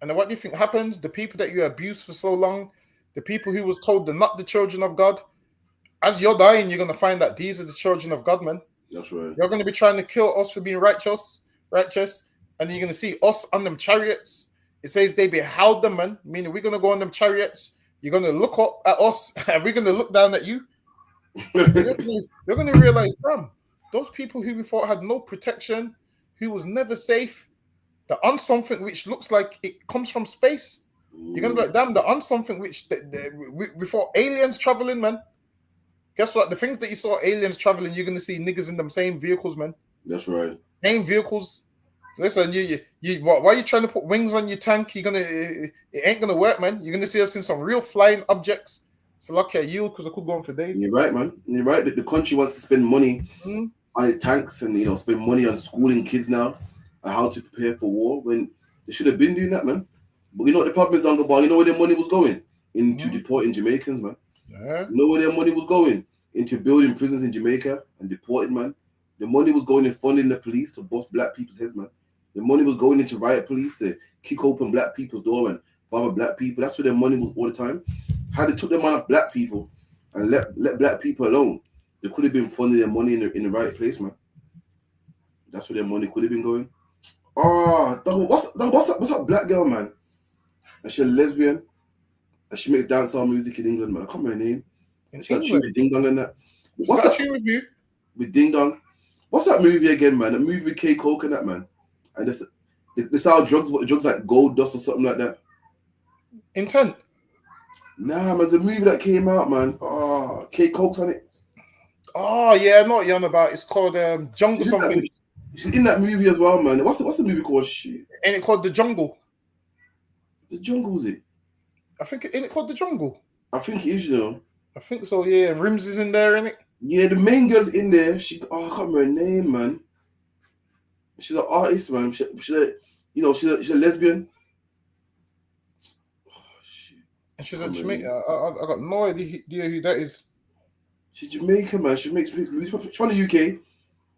And then what do you think happens? The people that you abused for so long, the people who was told they're not the children of God, as you're dying, you're gonna find that these are the children of God, man. That's right. You're gonna be trying to kill us for being righteous, and you're gonna see us on them chariots. It says they beheld them, man. Meaning we're gonna go on them chariots. You're gonna look up at us, and we're gonna look down at you. You're gonna realize, damn, those people who we thought had no protection, who was never safe, they're on something which looks like it comes from space. You're gonna be like, damn, they're on something which we thought aliens traveling, man. Guess what? The things that you saw aliens traveling, you're gonna see niggas in them same vehicles, man. That's right. Same vehicles. Listen, why are you trying to put wings on your tank? It ain't gonna work, man. You're gonna see us in some real flying objects. So lucky at you, because I could go on for days. You're right, man. You're right. The country wants to spend money on its tanks and spend money on schooling kids now and how to prepare for war when they should have been doing that, man. But you know what the problem is, Dunga Bar? You know where their money was going? Into deporting Jamaicans, man. Yeah. You know where their money was going? Into building prisons in Jamaica and deporting, man. The money was going in funding the police to bust black people's heads, man. The money was going into riot police to kick open black people's door and bother black people. That's where their money was all the time. Had they took their money off black people and let black people alone, they could have been funding their money in the right place, man. That's where their money could have been going. Oh, what's that black girl, man? And she's a lesbian. And she makes dancehall music in England, man. I can't remember her name. She got a tune with Ding Dong and that. What's that tune with you? With Ding Dong. What's that movie again, man? That movie with K Coke and that, man. And this how drugs like gold dust or something like that. Intent. Nah, man, there's a movie that came out, man. Oh, K Coke's on it. Oh yeah, I know what you're on about. It's called Jungle something. She's in that movie as well, man. What's the movie called? Shit. Ain't it called The Jungle? The Jungle, is it? I think ain't it called The Jungle? I think it is, you know. I think so, yeah. And Rims is in there, ain't it? Yeah, the main girl's in there. I can't remember her name, man. She's an artist, man. She's a lesbian. Oh, shit. And she's a Jamaican. I got no idea who that is. She's Jamaican, man. She makes music. She's from the UK.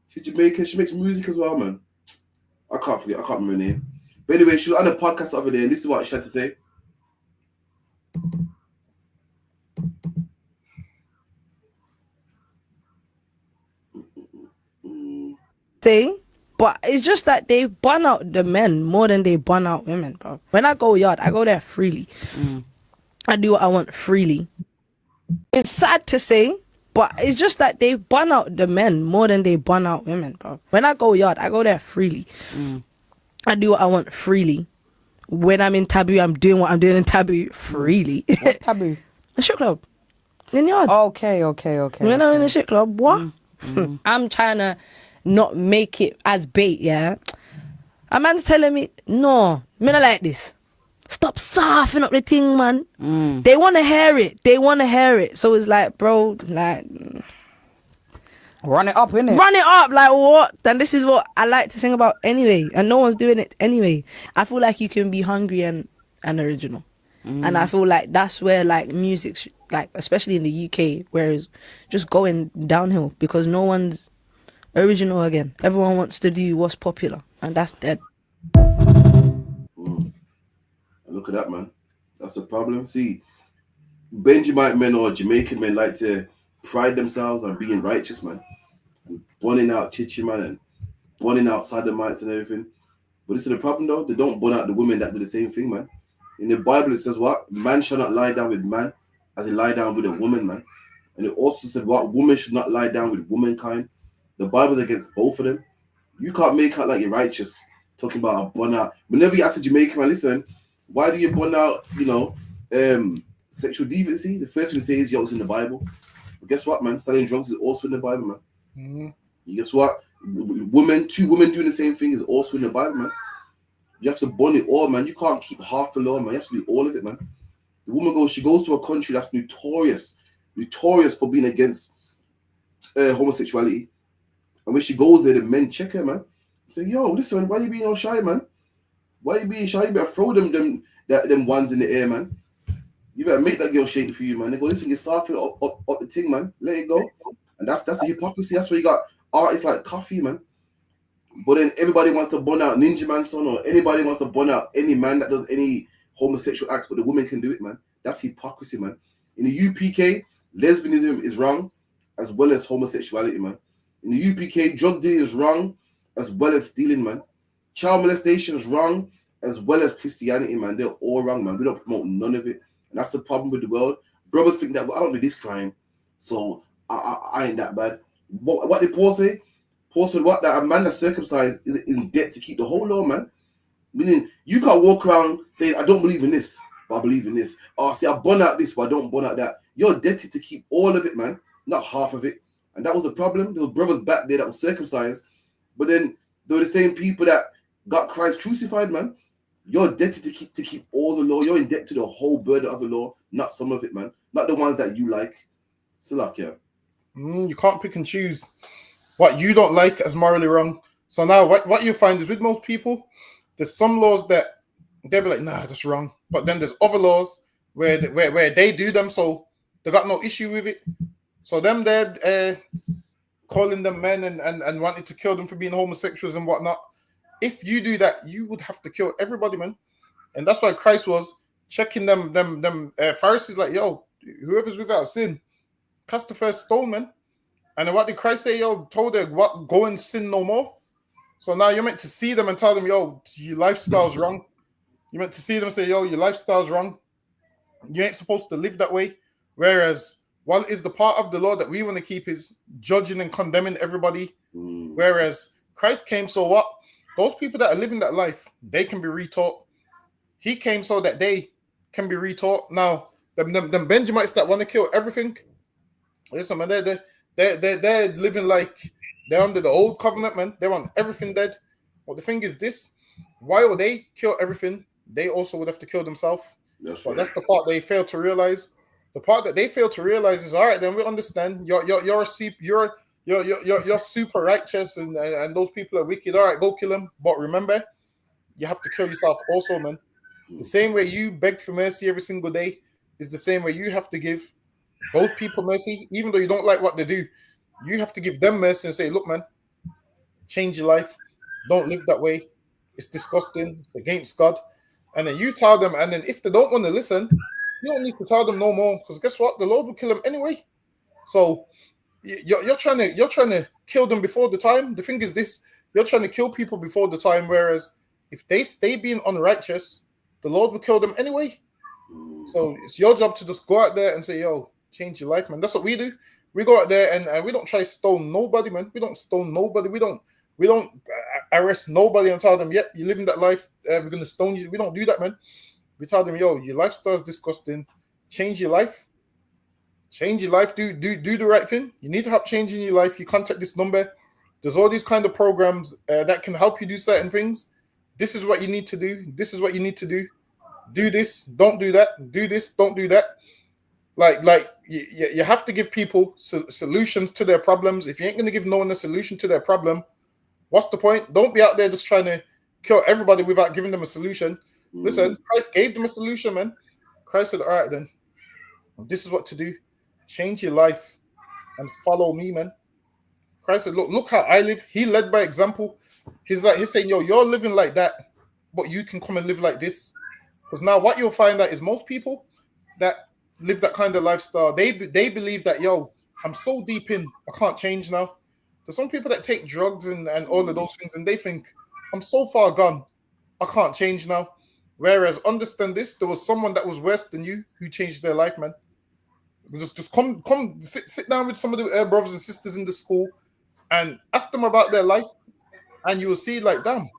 She's Jamaican. She makes music as well, man. I can't remember her name. But anyway, she was on a podcast the other day, and this is what she had to say. See? But it's just that they bun out the men more than they bun out women, bro. When I go yard, I go there freely. I do what I want freely. It's sad to say, but it's just that they bun out the men more than they bun out women, bro. When I go yard, I go there freely. I do what I want freely. When I'm in Taboo, I'm doing what I'm doing in Taboo freely. What's Taboo? A shit club. In yard. Okay. When I'm in a shit club, what? I'm trying to not make it as bait, yeah? A man's telling me, no, me not like this. Stop softening up the thing, man. They want to hear it. So it's like, bro, like... Run it up, innit? Run it up, like what? And this is what I like to sing about anyway. And no one's doing it anyway. I feel like you can be hungry and original. And I feel like that's where like music, like especially in the UK, where it's just going downhill because no one's original again. Everyone wants to do what's popular, and that's dead. Look at that, man. That's the problem. See, Benjamite men or Jamaican men like to pride themselves on being righteous, man. Bunning out Chichi, man, and bunning out sodomites and everything. But this is the problem, though. They don't bun out the women that do the same thing, man. In the Bible, it says what? Man shall not lie down with man as he lie down with a woman, man. And it also said what? Woman should not lie down with womankind. The Bible's against both of them. You can't make out like you're righteous talking about a bun out. Whenever you ask a Jamaican, man, listen, why do you bun out, sexual deviancy? The first thing you say is, yo, it's in the Bible. But guess what, man? Selling drugs is also in the Bible, man. Guess what? Two women doing the same thing is also in the Bible, man. You have to bun it all, man. You can't keep half the law, man. You have to do all of it, man. The woman goes to a country that's notorious for being against homosexuality. And when she goes there, the men check her, man. Say, yo, listen, why you being all shy, man? Why you being shy? You better throw them ones in the air, man. You better make that girl shake for you, man. They go, listen, you soften up the thing, man. Let it go. And that's the hypocrisy. That's why you got artists like Coffee, man. But then everybody wants to bun out Ninja Man's son, or anybody wants to bun out any man that does any homosexual acts, but the woman can do it, man. That's hypocrisy, man. In the UPK, lesbianism is wrong as well as homosexuality, man. In the UPK, drug dealing is wrong as well as stealing, man. Child molestation is wrong as well as Christianity, man. They're all wrong, man. We don't promote none of it. And that's the problem with the world. Brothers think that, well, I don't do this crime, so I ain't that bad. What did Paul say? Paul said what? That a man that's circumcised is in debt to keep the whole law, man. Meaning, you can't walk around saying, I don't believe in this, but I believe in this. Oh, see, I bun out this, but I don't bun out that. You're indebted to keep all of it, man, not half of it. And that was the problem. There were brothers back there that were circumcised, but then they were the same people that got Christ crucified, man. You're indebted to keep all the law. You're in debt to the whole burden of the law, not some of it, man. Not the ones that you like. So, like, yeah. You can't pick and choose what you don't like as morally wrong. So now what you find is with most people, there's some laws that they'll be like, nah, that's wrong. But then there's other laws where they do them, so they got no issue with it. So them they're calling them men and wanting to kill them for being homosexuals and whatnot. If you do that, you would have to kill everybody, man. And that's why Christ was checking them Pharisees like, yo, whoever's without sin, cast the first stone, man. And then what did Christ say? Yo, told her, what? Go and sin no more. So now you're meant to see them and tell them, yo, your lifestyle's wrong. You're meant to see them and say, yo, your lifestyle's wrong. You ain't supposed to live that way. Whereas, what is the part of the law that we want to keep is judging and condemning everybody. Whereas Christ came, so what? Those people that are living that life, they can be retaught. He came so that they can be retaught. Now, them Benjamites that want to kill everything, listen, man, they're living like they're under the old covenant, man. They want everything dead. Well, the thing is this: why would they kill everything? They also would have to kill themselves. That's the part they fail to realize. The part that they fail to realize is, all right, then we understand. You're super righteous, and those people are wicked. All right, go kill them. But remember, you have to kill yourself also, man. The same way you beg for mercy every single day is the same way you have to give those people mercy, even though you don't like what they do. You have to give them mercy and say, look, man, change your life. Don't live that way. It's disgusting. It's against God. And then you tell them, and then if they don't want to listen, you don't need to tell them no more, because guess what? The Lord will kill them anyway. So you're trying to kill them before the time. The thing is this: You're trying to kill people before the time, whereas if they stay being unrighteous, the Lord will kill them anyway. So it's your job to just go out there and say, yo, change your life, man. That's what we do. We go out there and we don't try to stone nobody, man. We don't stone nobody. We don't arrest nobody and tell them, yep, you're living that life. We're going to stone you. We don't do that, man. We tell them, yo, your lifestyle is disgusting. Change your life. Change your life. Do the right thing. You need help changing your life. You contact this number. There's all these kind of programs that can help you do certain things. This is what you need to do. This is what you need to do. Do this. Don't do that. Do this. Don't do that. Like you have to give people solutions to their problems. If you ain't going to give no one a solution to their problem, what's the point? Don't be out there just trying to kill everybody without giving them a solution. Listen, Christ gave them a solution, man. Christ said, all right, then. This is what to do. Change your life and follow me, man. Christ said, look how I live. He led by example. He's saying, yo, you're living like that, but you can come and live like this. Because now what you'll find out is most people that live that kind of lifestyle, they believe that, yo, I'm so deep in, I can't change now. There's some people that take drugs and all of those things, and they think, I'm so far gone, I can't change now. Whereas, understand this, there was someone that was worse than you who changed their life, man. Just come sit down with some of the brothers and sisters in the school and ask them about their life, and you will see, like, damn,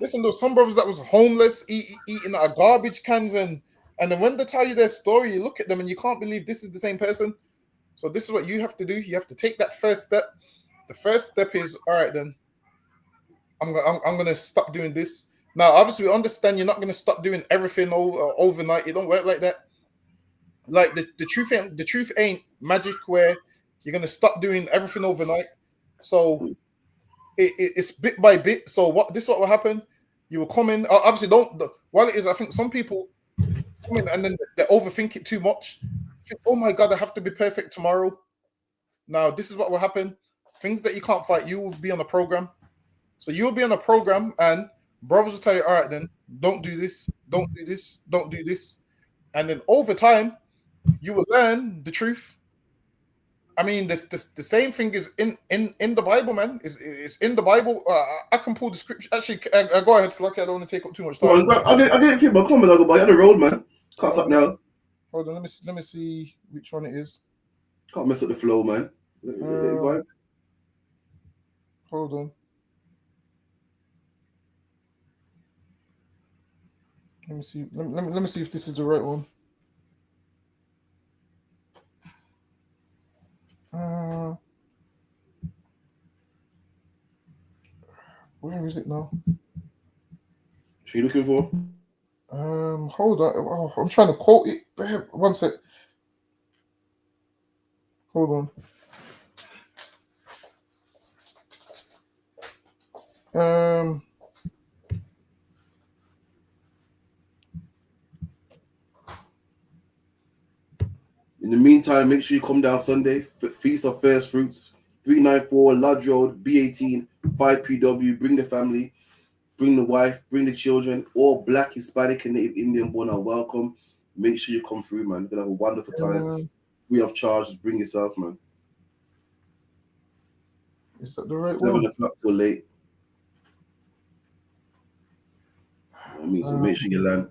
listen, there's some brothers that was homeless, eating out of garbage cans, and then when they tell you their story, you look at them and you can't believe this is the same person. So this is what you have to do. You have to take that first step. The first step is, all right, then, I'm going to stop doing this. Now, obviously, we understand you're not going to stop doing everything overnight. It don't work like that. Like, the truth ain't magic where you're going to stop doing everything overnight. So it's bit by bit. So this is what will happen. You will come in. Obviously, while it is, I think some people come in and then they overthink it too much. Think, oh my God, I have to be perfect tomorrow. Now, this is what will happen. Things that you can't fight, you will be on a program. So you'll be on a program and brothers will tell you, all right, then, don't do this, don't do this, don't do this. And then over time, you will learn the truth. I mean, the same thing is in the Bible, man. It's in the Bible. I can pull the scripture. Actually, go ahead, Slucky. I don't want to take up too much time. I didn't think, but come on, you're on the road, man. Can't stop now. Hold on, let me see which one it is. Can't mess up the flow, man. Hold on. Let me see. Let me see if this is the right one. Where is it now? What are you looking for? Hold on. Oh, I'm trying to quote it. One sec. Hold on. In the meantime, make sure you come down Sunday. Feast of First Fruits, 394 Lodge Road, B18, 5PW. Bring the family, bring the wife, bring the children. All Black, Hispanic, and Native Indian born are welcome. Make sure you come through, man. You're gonna have a wonderful time. Free of charge. Just bring yourself, man. Is that the right 7 one? o'clock till late. So make sure you land.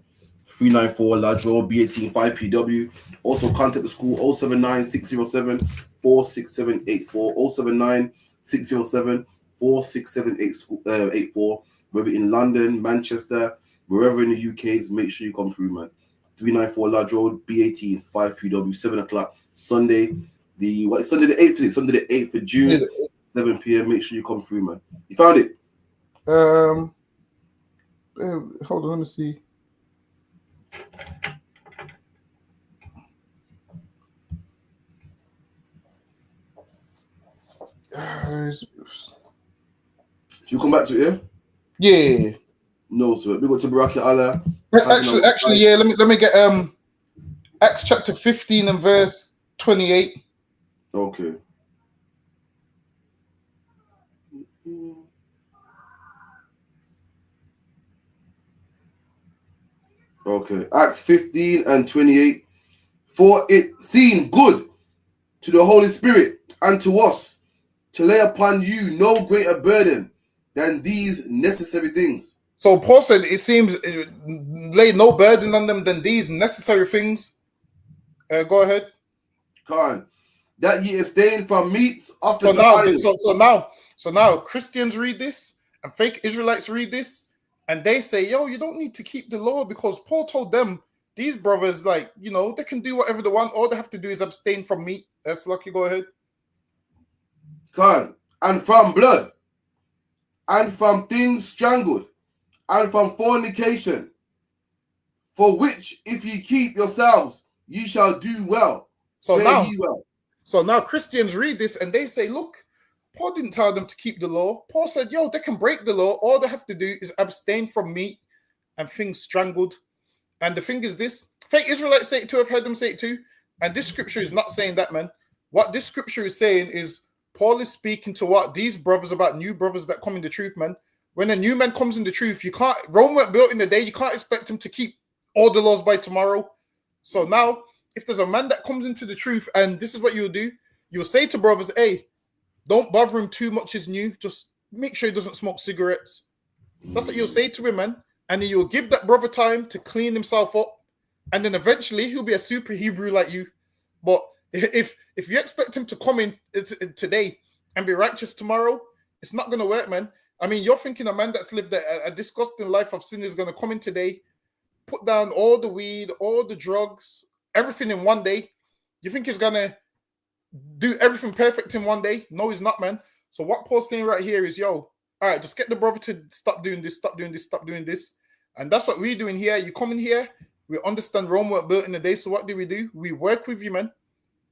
394 Lodge Road, B18, 5PW. Also contact the school 079 607 46784. 079 607 46784. Whether in London, Manchester, wherever in the UK, make sure you come through, man. 394 Lodge Road, B18, 5PW, 7 o'clock. Sunday, Sunday the 8th, Sunday the 8th of June, 7 p.m. Make sure you come through, man. You found it? Hold on, let me see. Do you come back to it? Yeah. No, sir. We got to Baraki Allah. Actually, yeah. Let me get Acts chapter 15 and verse 28. Okay. Okay. Acts 15 and 28. For it seemed good to the Holy Spirit and to us to lay upon you no greater burden than these necessary things. So Paul said it seems lay no burden on them than these necessary things. Go ahead. Khan, that ye abstain from meats offered to idols. So now Christians read this and fake Israelites read this and they say, yo, you don't need to keep the law because Paul told them, these brothers, like, you know, they can do whatever they want. All they have to do is abstain from meat. That's lucky. Go ahead. Khan, and from blood, and from things strangled, and from fornication, for which if ye keep yourselves, ye shall do well. So Fare ye well. So now Christians read this and they say, look, Paul didn't tell them to keep the law. Paul said, yo, they can break the law. All they have to do is abstain from meat and things strangled. And the thing is this, fake Israelites say it too, I've heard them say it too. And this scripture is not saying that, man. What this scripture is saying is Paul is speaking to what these brothers about new brothers that come in the truth, man. When a new man comes in the truth, you can't, Rome weren't built in the day. You can't expect him to keep all the laws by tomorrow. So now, if there's a man that comes into the truth and this is what you'll do, you'll say to brothers, hey, don't bother him too much is new. Just make sure he doesn't smoke cigarettes. That's what you'll say to him, man. And then you'll give that brother time to clean himself up. And then eventually he'll be a super Hebrew like you. But if you expect him to come in today and be righteous tomorrow, it's not going to work, man. I mean, you're thinking a man that's lived a disgusting life of sin is going to come in today, put down all the weed, all the drugs, everything in one day. You think he's going to do everything perfect in one day? No, he's not, man. So what Paul's saying right here is, yo, all right, just get the brother to stop doing this, stop doing this, stop doing this. And that's what we're doing here. You come in here, we understand Rome weren't built in a day. So what do? We work with you, man.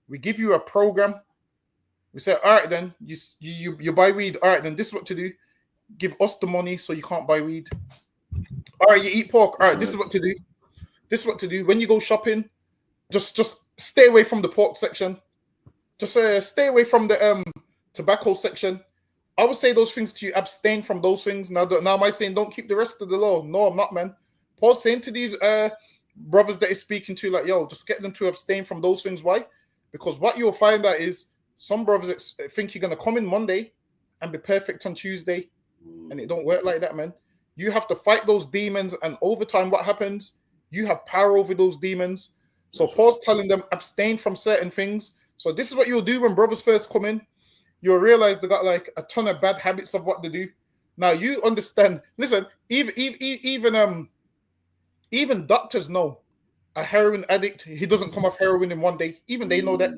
We give you a program. We say, all right, then, you buy weed. All right, then this is what to do. Give us the money so you can't buy weed. All right, you eat pork. All right, this is what to do. This is what to do. When you go shopping, just stay away from the pork section. Just stay away from the tobacco section. I would say those things to you, abstain from those things. Now am I saying don't keep the rest of the law? No, I'm not, man. Paul's saying to these brothers that he's speaking to, like, yo, just get them to abstain from those things. Why? Because what you'll find out is some brothers think you're going to come in Monday and be perfect on Tuesday. And it don't work like that, man. You have to fight those demons. And over time, what happens? You have power over those demons. So Paul's telling them abstain from certain things. So this is what you'll do when brothers first come in. You'll realize they got like a ton of bad habits of what they do. Now you understand. Listen, even doctors know a heroin addict, he doesn't come off heroin in one day. Even they know that.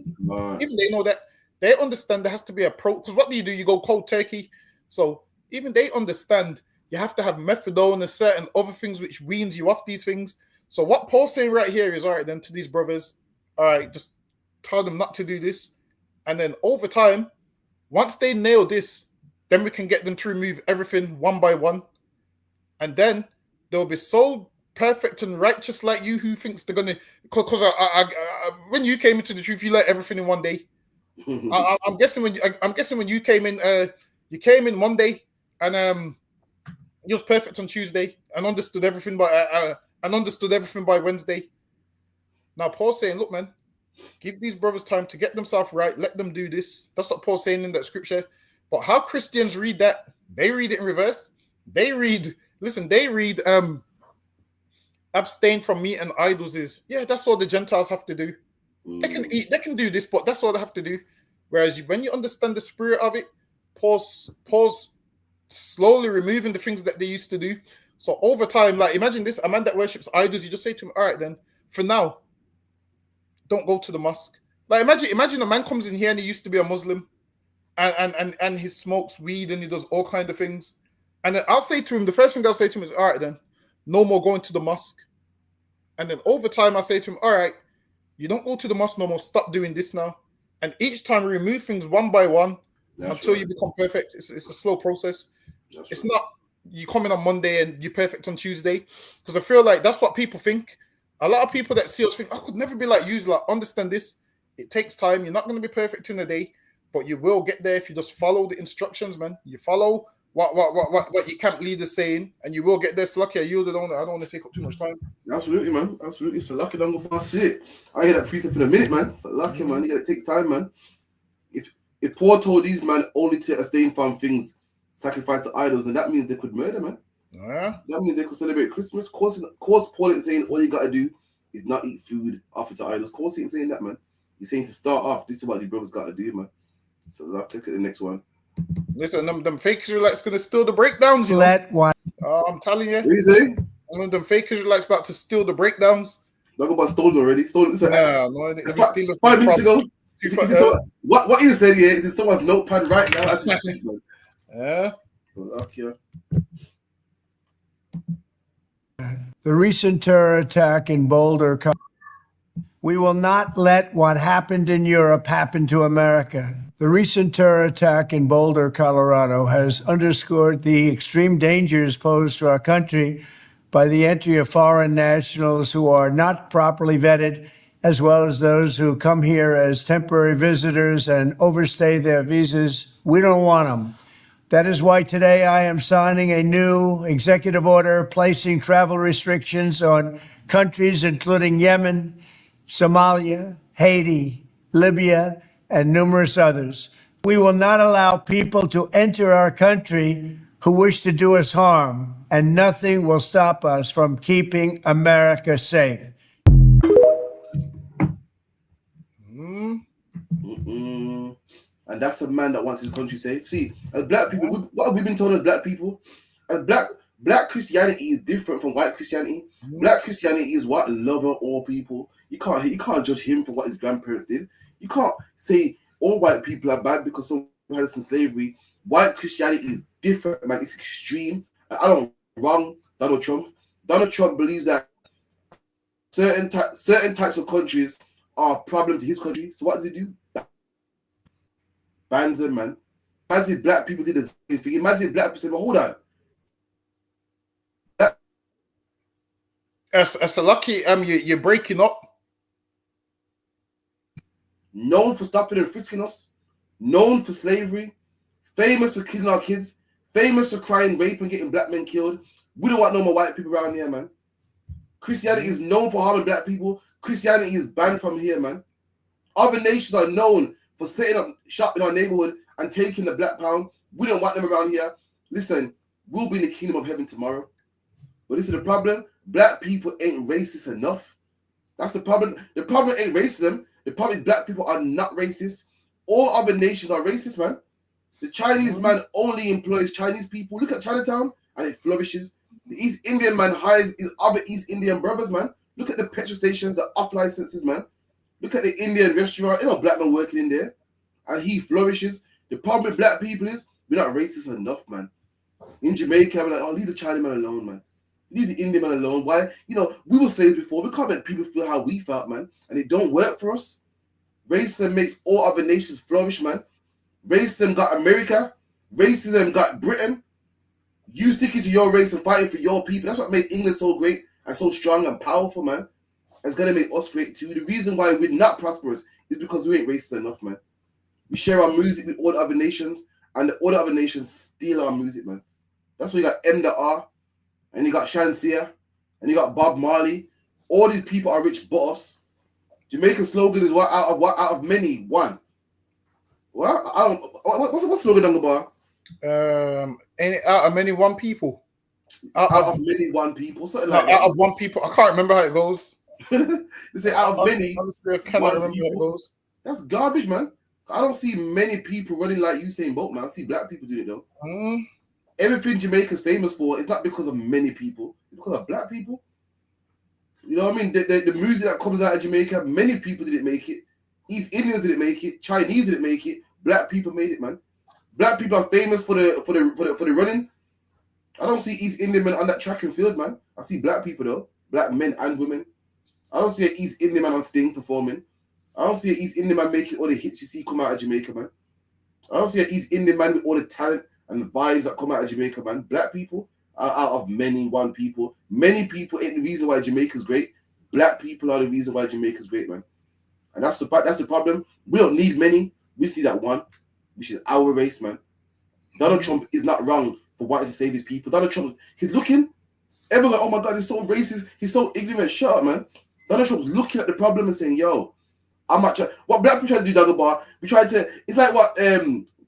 Even they know that. They understand there has to be a because what do? You go cold turkey. So even they understand you have to have methadone and certain other things which weans you off these things. So what Paul's saying right here is, all right, then to these brothers, all right, just tell them not to do this. And then over time, once they nail this, then we can get them to remove everything one by one. And then they'll be so perfect and righteous like you who thinks they're going to... Because when you came into the truth, you let everything in one day. I'm guessing when you came in Monday and you was perfect on Tuesday and understood everything by Wednesday. Now Paul's saying, look, man, give these brothers time to get themselves right. Let them do this. That's what Paul's saying in that scripture. But how Christians read that, they read it in reverse. They read abstain from meat and idols is, yeah, that's all the Gentiles have to do. They can eat, they can do this, but that's all they have to do. Whereas when you understand the spirit of it, Paul's slowly removing the things that they used to do. So over time, like imagine this, a man that worships idols, you just say to him, all right, then, for now, don't go to the mosque. Like imagine a man comes in here and he used to be a Muslim and he smokes weed and he does all kinds of things. And then I'll say to him, the first thing I'll say to him is, all right, then, no more going to the mosque. And then over time, I say to him, all right, you don't go to the mosque no more, stop doing this now. And each time we remove things one by one until you become perfect. It's a slow process. It's not you come in on Monday and you're perfect on Tuesday. Because I feel like that's what people think. A lot of people that see us think, I could never be like you. Like, understand this. It takes time. You're not going to be perfect in a day, but you will get there if you just follow the instructions, man. You follow what your camp leader's saying, and you will get there. So lucky I yielded on it. I don't want to take up too much time. Absolutely, man. Absolutely. So lucky don't go past it. I hear that precept in a minute, man. So lucky, man. You gotta take time, man. If Paul told these man only to abstain from things sacrifice to idols, and that means they could murder, man. Yeah. That means they could celebrate Christmas. Of course, Paul ain't saying all you gotta do is not eat food offered to idols. Of course, he ain't saying that, man. He's saying to start off, this is what the brothers gotta do, man. So let's look at the next one. Listen, them fake Israelites gonna steal the breakdowns, you know. Let one. I'm telling you. What you say? One of them fake Israelites about to steal the breakdowns. Talk about stolen already. Stolen. So, no, 5 minutes ago. What you said here is in someone's notepad right now as we speak, man. Yeah. Okay. The recent terror attack in Boulder, we will not let what happened in Europe happen to America. The recent terror attack in Boulder, Colorado, has underscored the extreme dangers posed to our country by the entry of foreign nationals who are not properly vetted, as well as those who come here as temporary visitors and overstay their visas. We don't want them. That is why today I am signing a new executive order placing travel restrictions on countries including Yemen, Somalia, Haiti, Libya, and numerous others. We will not allow people to enter our country who wish to do us harm, and nothing will stop us from keeping America safe. And that's a man that wants his country safe. See, as black people, what have we been told as black people? As black Christianity is different from white Christianity. Black Christianity is what love all people. You can't judge him for what his grandparents did. You can't say all white people are bad because some had us in slavery. White Christianity is different, man. It's extreme. I don't wrong Donald Trump. Donald Trump believes that certain types of countries are a problem to his country. So what does he do? Bans them, man. Imagine if black people did the same thing. Imagine if black people said, well, hold on. It's a lucky you're breaking up. Known for stopping and frisking us, known for slavery, famous for killing our kids, famous for crying rape and getting black men killed. We don't want no more white people around here, man. Christianity is known for harming black people. Christianity is banned from here, man. Other nations are known for setting up shop in our neighborhood and taking the black pound. We don't want them around here. Listen, we'll be in the kingdom of heaven tomorrow. But this is the problem. Black people ain't racist enough. That's the problem. The problem ain't racism. The problem is black people are not racist. All other nations are racist, man. The Chinese man only employs Chinese people. Look at Chinatown and it flourishes. The East Indian man hires his other East Indian brothers, man. Look at the petrol stations, the off licenses, man. Look at the Indian restaurant. You know, black man working in there. And he flourishes. The problem with black people is we're not racist enough, man. In Jamaica, we're like, oh, leave the Chinaman alone, man. Leave the Indian man alone. Why? You know, we were slaves before. We can't make people feel how we felt, man. And it don't work for us. Racism makes all other nations flourish, man. Racism got America. Racism got Britain. You sticking to your race and fighting for your people. That's what made England so great and so strong and powerful, man. It's going to make us great too. The reason why we're not prosperous is because we ain't racist enough, man. We share our music with all the other nations, and all the other nations steal our music, man. That's why you got M. R. and you got Shansia, and you got Bob Marley. All these people are rich but us. Jamaica's slogan is what out of many, one. Well, I don't. What's the slogan on the bar? Out of many, one people. Out of many, one people. Something like out of one people. I can't remember how it goes. They say out of many. Honestly, I cannot remember how it goes. That's garbage, man. I don't see many people running like Usain Bolt, man. I see black people doing it though. Everything Jamaica's famous for is not because of many people, it's because of black people. You know what I mean? The music that comes out of Jamaica, many people didn't make it. East Indians didn't make it. Chinese didn't make it. Black people made it, man. Black people are famous for the running. I don't see East Indian men on that track and field, man. I see black people though, black men and women. I don't see an East Indian man on Sting performing. I don't see an East Indian man making all the hits you see come out of Jamaica, man. I don't see an East Indian man with all the talent and the vibes that come out of Jamaica, man. Black people are out of many, one people. Many people ain't the reason why Jamaica's great. Black people are the reason why Jamaica's great, man. And that's the problem. We don't need many. We see that one, which is our race, man. Donald Trump is not wrong for wanting to save his people. Donald Trump, he's looking. Everyone like, oh my God, he's so racist. He's so ignorant. Shut up, man. Donald Trump's looking at the problem and saying, yo, I'm not trying. What black people try to do, Dagobah, we try to, it's like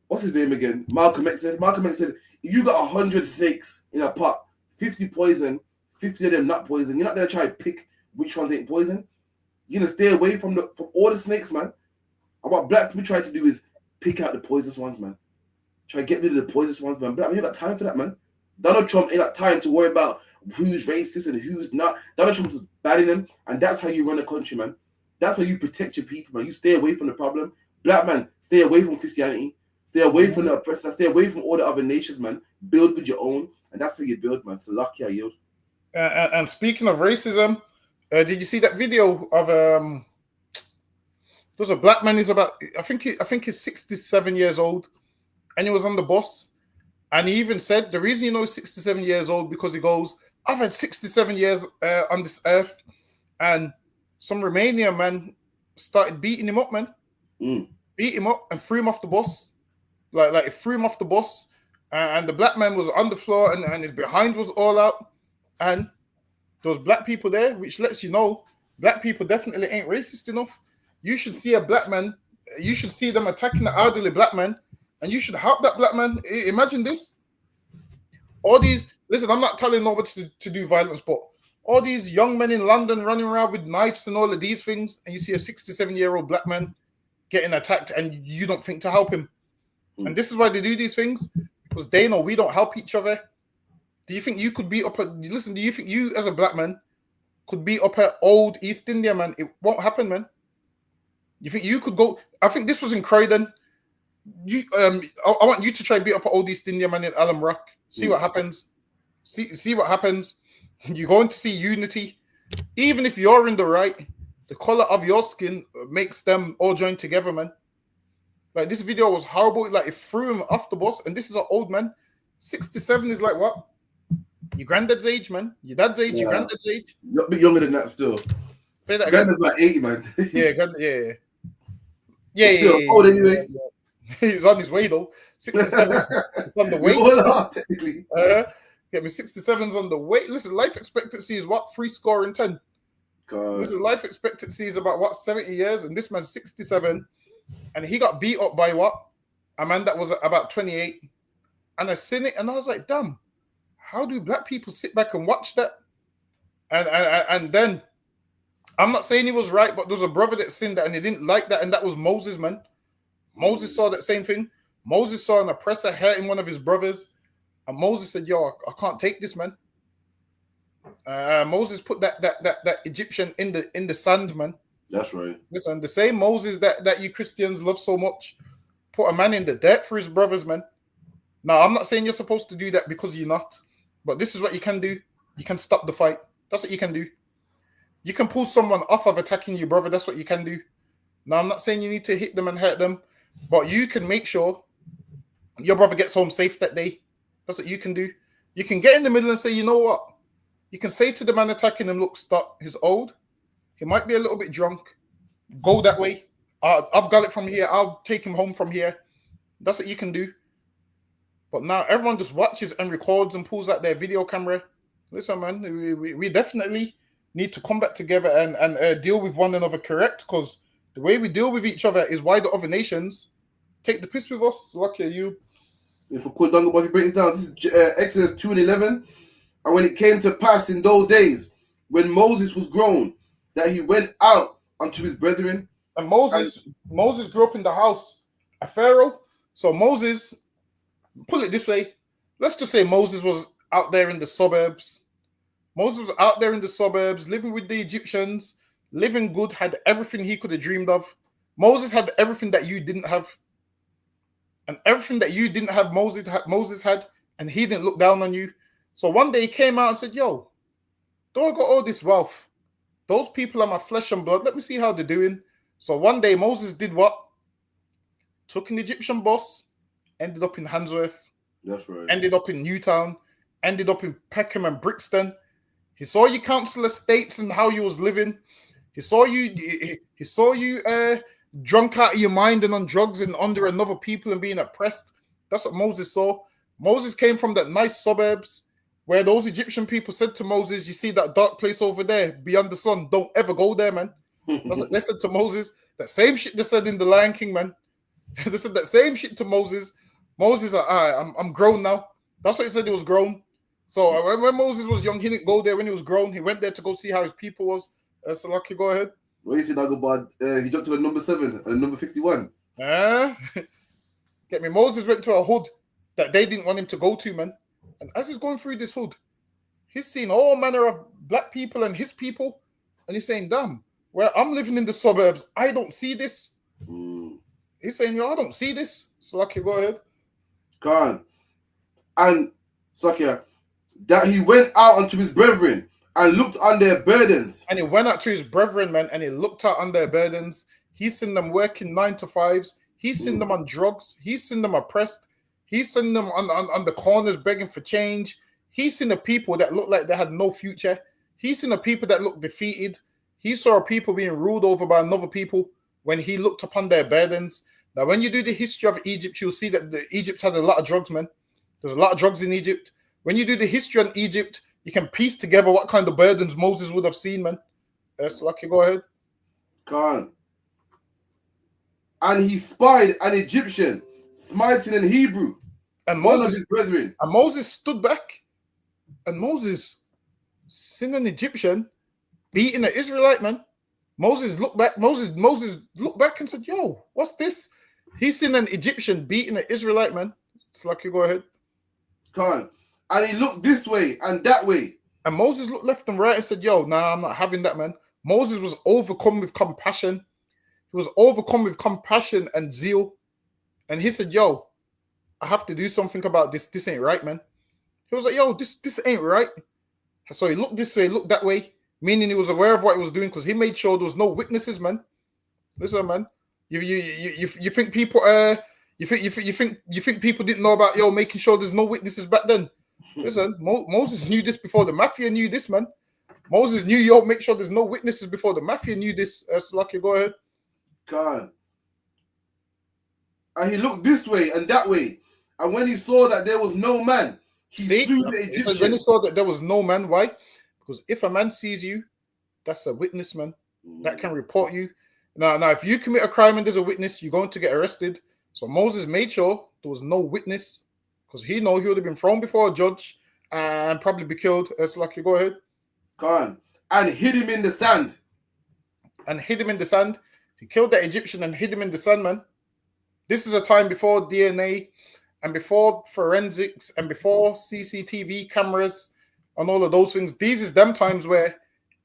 what's his name again? Malcolm X said. Malcolm X said, if you got 100 snakes in a pot, 50 poison, 50 of them not poison, you're not gonna try to pick which ones ain't poison. You're gonna stay away from all the snakes, man. And what black people try to do is pick out the poisonous ones, man. Try to get rid of the poisonous ones, man. Black people ain't got time for that, man. Donald Trump ain't got time to worry about who's racist and who's not. Donald Trump's banning them, and that's how you run a country, man. That's how you protect your people, man. You stay away from the problem. Black man, stay away from Christianity. Stay away from the oppressor. Stay away from all the other nations, man. Build with your own, and that's how you build, man. So lucky I yield. And speaking of racism, did you see that video of there's a black man? He's about, I think he's 67 years old, and he was on the bus, and he even said the reason you know he's 67 years old because he goes, I've had 67 years on this earth, and some Romanian man started beating him up, man. Beat him up and threw him off the bus, like threw him off the bus, and the black man was on the floor, and his behind was all out. And there was black people there, which lets you know black people definitely ain't racist enough. You should see a black man, you should see them attacking the elderly black man, and you should help that black man. Imagine this. All these, listen, I'm not telling nobody to do violence, but all these young men in London running around with knives and all of these things, and you see a 67-year-old black man getting attacked, and you don't think to help him. And this is why they do these things, because they know we don't help each other. Do you think you could beat up do you think you as a black man could beat up an old East India man? It won't happen, man. You think you could go? I think this was in Croydon. I want you to try beat up an old East India man in Alum Rock. See what happens. See what happens. You're going to see unity. Even if you're in the right, the color of your skin makes them all join together, man. Like, this video was horrible. Like, it threw him off the bus, and this is an old man. 67 is like what? Your granddad's age, man. Your dad's age, your granddad's age. You're a bit younger than that still. Say that again. Granddad's like 80, man. Yeah. Still old anyway. He's on his way though. 67 on the way. We all are, technically. Get me 67's on the way. Listen, life expectancy is what? 10. Listen, life expectancy is about what? 70 years, and this man's 67, and he got beat up by what? A man that was about 28. And I seen it, and I was like, damn, how do black people sit back and watch that? And then, I'm not saying he was right, but there was a brother that seen that, and he didn't like that, and that was Moses, man. Moses saw that same thing. Moses saw an oppressor hurting one of his brothers, and Moses said, yo, I can't take this, man. Moses put that Egyptian in the sand, man. That's right. Listen, the same Moses that you Christians love so much put a man in the dirt for his brothers, man. Now, I'm not saying you're supposed to do that because you're not, but this is what you can do. You can stop the fight. That's what you can do. You can pull someone off of attacking your brother. That's what you can do. Now, I'm not saying you need to hit them and hurt them, but you can make sure your brother gets home safe that day. That's what you can do. You can get in the middle and say, you know what? You can say to the man attacking him, look, stop. He's old. He might be a little bit drunk. Go that way. I've got it from here. I'll take him home from here. That's what you can do. But now everyone just watches and records and pulls out their video camera. Listen, man, we definitely need to come back together and deal with one another, correct? Because the way we deal with each other is why the other nations take the piss with us. Lucky you. If we could, if you break it down, this is Exodus 2:11. And when it came to pass in those days, when Moses was grown, that he went out unto his brethren. And Moses grew up in the house of Pharaoh. So Moses, put it this way, let's just say Moses was out there in the suburbs. Moses was out there in the suburbs, living with the Egyptians, living good, had everything he could have dreamed of. Moses had everything that you didn't have. And everything that you didn't have, Moses had, and he didn't look down on you. So one day he came out and said, yo, don't I got all this wealth? Those people are my flesh and blood. Let me see how they're doing. So one day Moses did what? Took an Egyptian boss, ended up in Handsworth. That's right. Ended up in Newtown, ended up in Peckham and Brixton. He saw you council estates and how you was living. He saw you drunk out of your mind and on drugs and under another people and being oppressed. That's what Moses saw. Moses came from that nice suburbs where those Egyptian people said to Moses, you see that dark place over there beyond the sun, don't ever go there, man. That's what they said to Moses. That same shit they said in The Lion King, man. They said that same shit to Moses. Moses, I'm grown now. That's what he said. He was grown. So when Moses was young, he didn't go there. When he was grown, he went there to go see how his people was. So lucky, go ahead. What you see, Dagobah? He jumped to the number 7 and number 51. Get me. Moses went to a hood that they didn't want him to go to, man. And as he's going through this hood, he's seen all manner of black people and his people, and he's saying, "Damn, where I'm living in the suburbs, I don't see this." He's saying, "Yo, I don't see this." So lucky, go ahead. Go on. And Sakia, that he went out unto his brethren and looked on their burdens. And he went out to his brethren, man, and he looked out on their burdens. He's seen them working 9 to 5s. He's seen them on drugs. He's seen them oppressed. He's seen them on the corners begging for change. He's seen the people that looked like they had no future. He's seen the people that looked defeated. He saw people being ruled over by another people when he looked upon their burdens. Now, when you do the history of Egypt, you'll see that Egypt had a lot of drugs, man. There's a lot of drugs in Egypt. When you do the history on Egypt, you can piece together what kind of burdens Moses would have seen, man. That's lucky. Go ahead. Go on. And he spied an Egyptian smiting an Hebrew, and Moses, one of his brethren. And Moses stood back, and Moses seen an Egyptian beating an Israelite, man. Moses looked back. Moses looked back and said, "Yo, what's this?" He's seen an Egyptian beating an Israelite, man. It's like you go ahead. Come on. And he looked this way and that way. And Moses looked left and right and said, "Yo, nah, I'm not having that, man." Moses was overcome with compassion. He was overcome with compassion and zeal. And he said, "Yo, I have to do something about this. This ain't right, man." He was like, "Yo, this ain't right." So he looked this way, looked that way, meaning he was aware of what he was doing because he made sure there was no witnesses, man. Listen, man. You think people you think people didn't know about making sure there's no witnesses back then? Listen, Moses knew this before the mafia knew this, man. Moses knew make sure there's no witnesses before the mafia knew this. Lucky, go ahead. God. And he looked this way and that way, and when he saw that there was no man, he slew the Egyptian. When he saw that there was no man, why? Because if a man sees you, that's a witness, man. That can report you. Now, if you commit a crime and there's a witness, you're going to get arrested. So Moses made sure there was no witness because he know he would have been thrown before a judge and probably be killed. It's like you go ahead. Go on. And hid him in the sand. He killed the Egyptian and hid him in the sand, man. This is a time before DNA and before forensics and before CCTV cameras and all of those things. These is them times where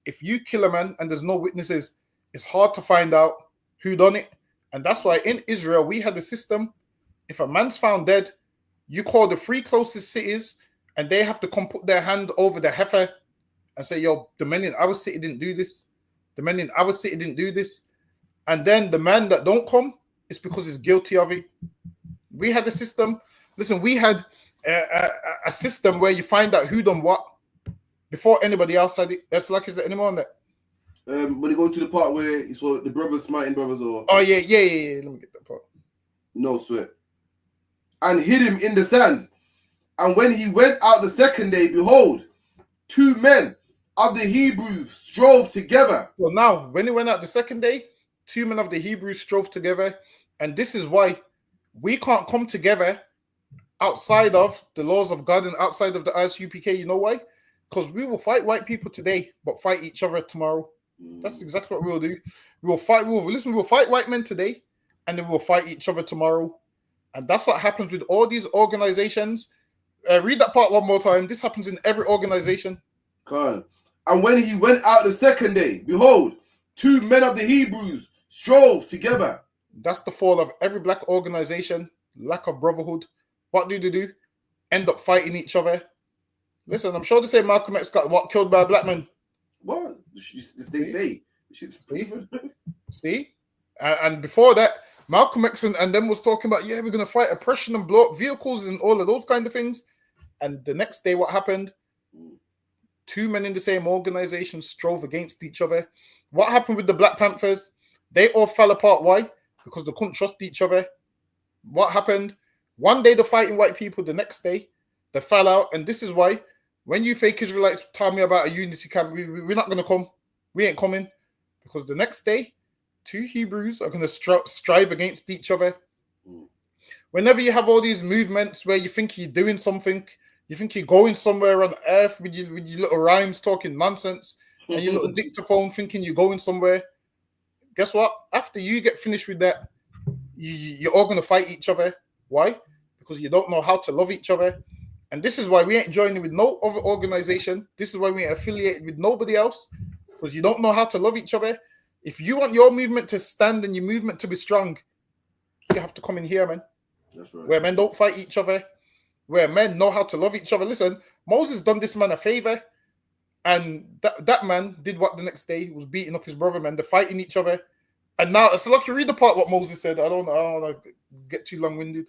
if you kill a man and there's no witnesses, it's hard to find out who done it. And that's why in Israel, we had a system. If a man's found dead, you call the 3 closest cities and they have to come put their hand over the heifer and say, "Yo, the men in our city didn't do this. The men in our city didn't do this." And then the man that don't come, it's because he's guilty of it. We had a system. Listen, we had a system where you find out who done what before anybody else had it. That's like, is there anyone on that? When you go to the part where you saw the brothers smiting brothers, or yeah. Let me get that part. No sweat. And hid him in the sand. And when he went out the second day, behold, 2 men of the Hebrews strove together. Well, now when he went out the second day, 2 men of the Hebrews strove together, and this is why we can't come together outside of the laws of God and outside of the ISUPK. You know why? Because we will fight white people today, but fight each other tomorrow. That's exactly what we'll do. We will fight. We'll fight white men today, and then we'll fight each other tomorrow. And that's what happens with all these organizations. Read that part one more time. This happens in every organization. God. And when he went out the second day, behold, 2 men of the Hebrews strove together. That's the fall of every black organization. Lack of brotherhood. What do they do? End up fighting each other. Listen, I'm sure they say Malcolm X got killed by a black man. What? They say. See? And before that, Malcolm X and them was talking about, we're going to fight oppression and blow up vehicles and all of those kind of things. And the next day, what happened? 2 men in the same organization strove against each other. What happened with the Black Panthers? They all fell apart. Why? Because they couldn't trust each other. What happened? One day they're fighting white people, the next day they fell out. And this is why when you fake Israelites tell me about a unity camp, we're not going to come. We ain't coming. Because the next day, 2 Hebrews are going to strive against each other. Whenever you have all these movements where you think you're doing something, You think you're going somewhere on earth with your little rhymes talking nonsense and your little dictaphone thinking you're going somewhere. Guess what? After you get finished with that, you're all going to fight each other. Why? Because you don't know how to love each other. And this is why we ain't joining with no other organization. This is why we ain't affiliated with nobody else. Because you don't know how to love each other. If you want your movement to stand and your movement to be strong, you have to come in here, man. That's right. Where men don't fight each other, where men know how to love each other. Listen, Moses done this man a favor, and that man did what the next day? He was beating up his brother, man. They're fighting each other. And now, it's like you read the part what Moses said. I don't want to get too long-winded.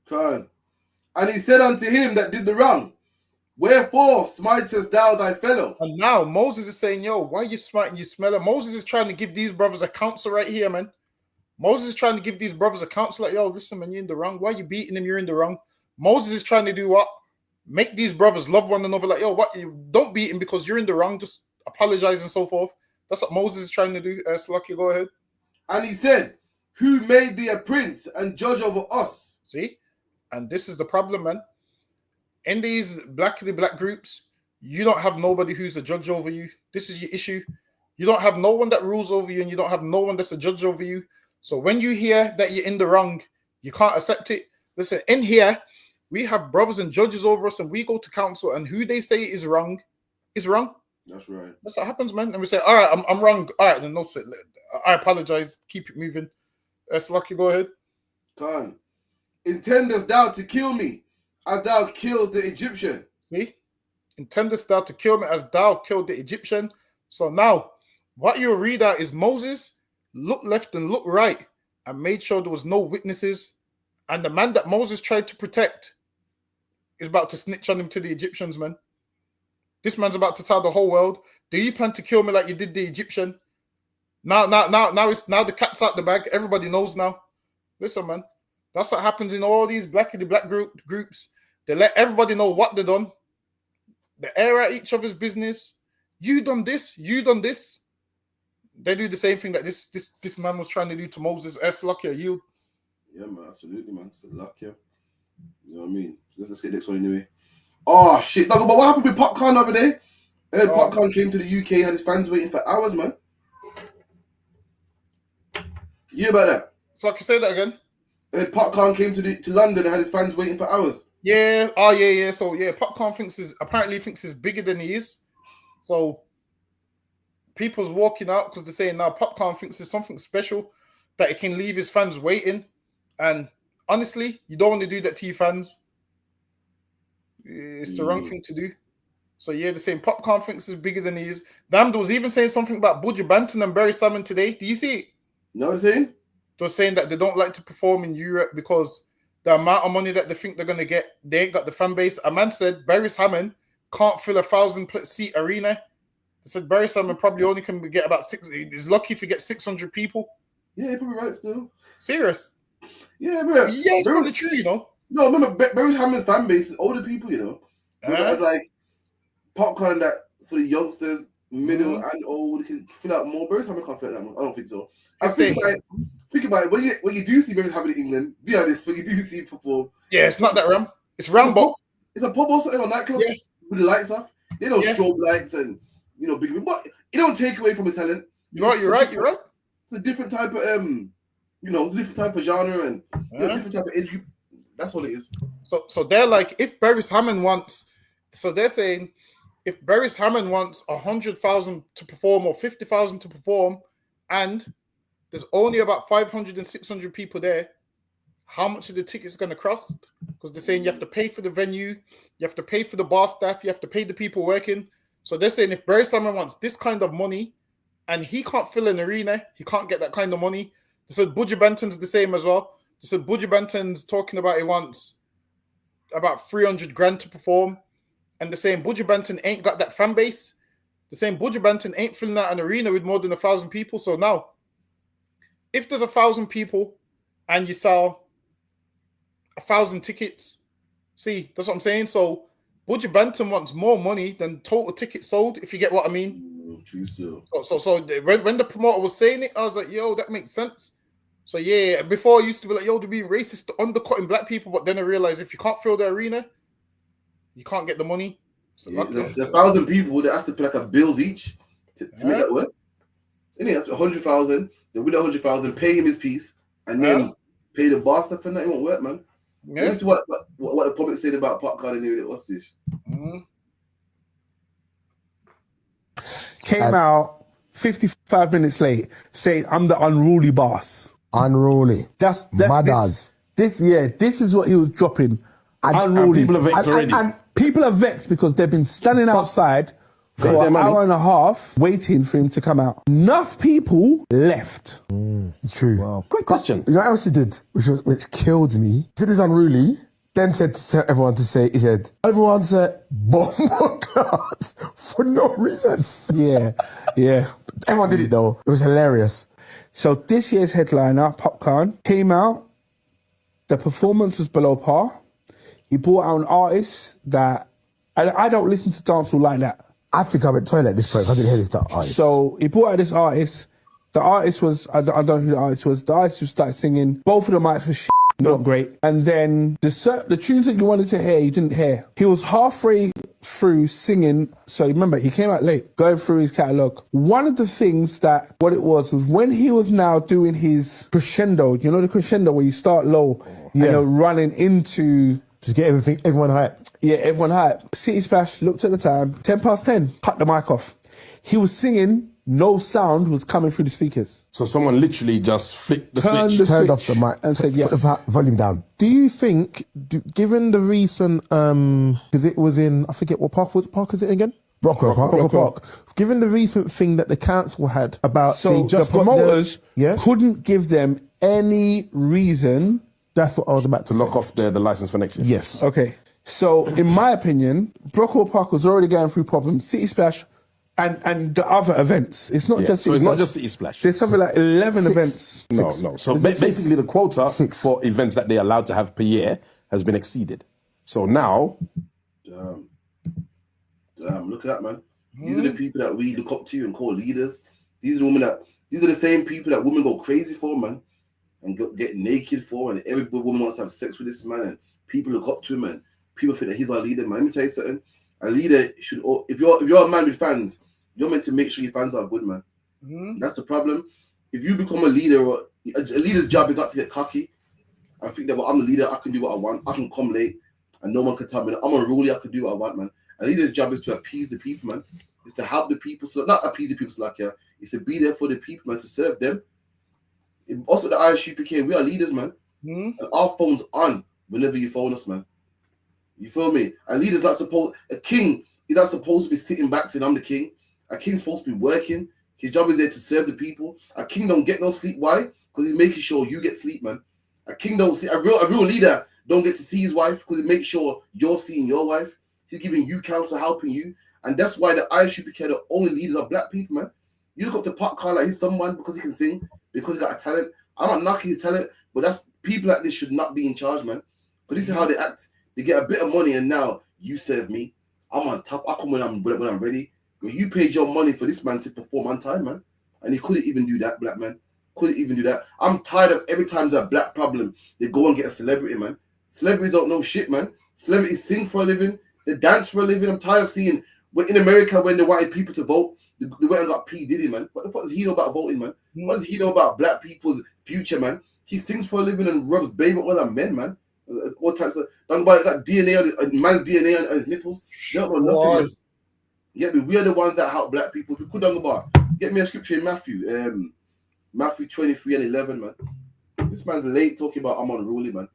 Khan. And he said unto him that did the wrong, wherefore smitest thou thy fellow? And now Moses is saying, yo, why are you smiting you smeller? Moses is trying to give these brothers a counsel right here, man. Moses is trying to give these brothers a counsel like, yo, listen, man, you're in the wrong. Why are you beating him? You're in the wrong. Moses is trying to do what? Make these brothers love one another. Like, yo, what? You don't beat him because you're in the wrong. Just apologize and so forth. That's what Moses is trying to do. Slaki, go ahead. And he said, who made thee a prince and judge over us? See? And this is the problem, man. In these black groups, you don't have nobody who's a judge over you. This is your issue. You don't have no one that rules over you, and you don't have no one that's a judge over you. So when you hear that you're in the wrong, you can't accept it. Listen, in here, we have brothers and judges over us, and we go to council, and who they say is wrong is wrong. That's right. That's what happens, man. And we say, all right, I'm wrong. All right, then no sweat. I apologize. Keep it moving. Slaki, go ahead. Khan. Intendest thou to kill me as thou killed the Egyptian? See? Intendest thou to kill me as thou killed the Egyptian? So now, what you'll read out is Moses looked left and looked right and made sure there was no witnesses. And the man that Moses tried to protect is about to snitch on him to the Egyptians, man. This man's about to tell the whole world, do you plan to kill me like you did the Egyptian? Now the cat's out the bag. Everybody knows now. Listen, man. That's what happens in all these black groups. They let everybody know what they done. They air out each other's business. You done this. You done this. They do the same thing that this man was trying to do to Moses. Slaki, you. Yeah, man. Absolutely, man. It's luck, yeah. You know what I mean? Let's get this one anyway. Oh, shit. No, but what happened with Popcorn over there? Popcorn came to the UK, had his fans waiting for hours, man. You hear about that? So I can say that again. Popcorn came to London and had his fans waiting for hours. Yeah. Oh, yeah. So yeah, Popcorn apparently thinks he's bigger than he is. So people's walking out because they're saying now Popcorn thinks there's something special that it can leave his fans waiting. And honestly, you don't want to do that to your fans. It's the wrong thing to do. So yeah, they're saying Popcorn thinks is bigger than he is. Damn, was even saying something about Buju Banton and Barry Salmon today. Do you see it? No, they're saying? They're saying that they don't like to perform in Europe because the amount of money that they think they're going to get, they ain't got the fan base. A man said Barry Salmon can't fill a 1,000-seat arena. They said Barry Salmon probably only can get about he's lucky if he gets 600 people. Yeah, you're probably right still. Serious? Yeah, bro. Yeah, it's probably true, you know. No, remember, Barry Salmon's fan base is older people, you know. Whereas like Popcorn and that for the youngsters, middle and old, can fill out more. Barry Salmon can't fill out that much. I don't think so. Think about it. When you do see Barry Salmon in England, be honest, when you do see perform. Yeah, it's not that Ram. It's Rambo. It's a pub or something on nightclub with the lights off. They don't strobe lights and big, but it don't take away from his talent. You're right. It's a different type of it's a different type of genre and different type of age group. That's what it is. So they're like, if Barry Salmon wants, so they're saying if Barry Salmon wants 100,000 to perform or 50,000 to perform, and there's only about 500 and 600 people there, how much are the tickets going to cost? Because they're saying you have to pay for the venue, you have to pay for the bar staff, you have to pay the people working. So they're saying if Barry Salmon wants this kind of money and he can't fill an arena, he can't get that kind of money. They said Buju Banton's the same as well. They said Buju Banton's talking about he wants about 300 grand to perform. And they're saying Buju Banton ain't got that fan base. They're saying Buju Banton ain't filling out an arena with more than 1,000 people. So now, if there's 1,000 people and you sell 1,000 tickets, see, that's what I'm saying. So Buju Banton wants more money than total tickets sold, if you get what I mean. So when the promoter was saying it, I was like, yo, that makes sense. So yeah, before I used to be like, yo, they're being racist, they're undercutting black people, but then I realized if you can't fill the arena, You can't get the money. Yeah, the 1,000 people would have to pay like a bills each to make that work. And that's 100,000. They win 100,000, pay him his piece, and then pay the bar stuff and that. It won't work, man. Yeah. Let me see what the public said about Popcorn and what's this? Came out 55 minutes late, saying I'm the unruly boss. Unruly. That's Mothers. This is what he was dropping. Unruly. And people are vexed already. And people are vexed because they've been standing outside for an hour and a half waiting for him to come out. Enough people left. True. Wow. Quick question. You know what else he did, which killed me? He said he's unruly, then said to tell everyone to say, he said, everyone said, bomb class for no reason. Yeah. Everyone did it though. It was hilarious. So this year's headliner, Popcorn, came out. The performance was below par. He brought out an artist that I don't listen to dancehall like that. I think I'm at the toilet at this point. I didn't hear this artist. So he brought out this artist. The artist was, I don't know who the artist was. The artist just started singing. Both of the mics were not great. And then the tunes that you wanted to hear, you didn't hear. He was halfway through singing. So remember, he came out late, going through his catalogue. One of the things what it was when he was now doing his crescendo. You know the crescendo where you start low and you're running into... To get everyone hyped. Yeah, everyone hyped. City Splash looked at the time, 10:10, cut the mic off. He was singing, no sound was coming through the speakers. So someone literally just flicked the switch. Turned Turned off the mic and said, put the volume down. Do you think, given the recent, because it was in, I forget what park is it again? Brockwell Park. Given the recent thing that the council had about... So the promoters couldn't give them any reason... That's what I was about to lock off the license for next year. Yes. Okay. So, in my opinion, Brockwell Park was already going through problems. City Splash and the other events. It's not just City it's Splash. not just City Splash. There's something like 11 events. No. So basically the quota for events that they're allowed to have per year has been exceeded. So now... Damn, look at that, man. These are the people that we look up to and call leaders. These are the same people that women go crazy for, man. And get naked for, and every woman wants to have sex with this man, and people look up to him, and people think that he's our leader, man. Let me tell you something. A leader should, if you're a man with fans, you're meant to make sure your fans are good, man. That's the problem. If you become a leader, or a leader's job is not to get cocky. I think that I'm a leader, I can do what I want. I can come late, and no one can tell me that I'm unruly. I can do what I want, man. A leader's job is to appease the people, man. It's to help the people, so not appease the people, it's to be there for the people, man, to serve them. Also, the ISUPK, we are leaders, man. And our phone's on whenever you phone us, man. You feel me? A king is not supposed to be sitting back saying, I'm the king. A king's supposed to be working. His job is there to serve the people. A king don't get no sleep. Why? Because he's making sure you get sleep, man. A king don't see, a real leader don't get to see his wife because he makes sure you're seeing your wife. He's giving you counsel, helping you. And that's why the ISUPK, the only leaders are black people, man. You look up to Popcorn like he's someone because he can sing, because he got a talent. I'm not knocking his talent, but that's people like this should not be in charge, man. Because this is how they act. They get a bit of money and now you serve me. I'm on top. I come when I'm ready. When you paid your money for this man to perform on time, man. And he couldn't even do that, black man. Couldn't even do that. I'm tired of every time there's a black problem, they go and get a celebrity, man. Celebrities don't know shit, man. Celebrities sing for a living. They dance for a living. I'm tired of seeing in America when they wanted people to vote, they went and got P. Diddy, man. What the fuck does he know about voting, man? What does he know about black people's future, man? He sings for a living and rubs baby oil on men, man. All types of... Don't nobody got DNA on man's DNA on his nipples. They don't know nothing, man. Yeah, but we are the ones that help black people. If you could, get me a scripture in Matthew. Matthew 23:11, man. This man's late talking about I'm unruly, man.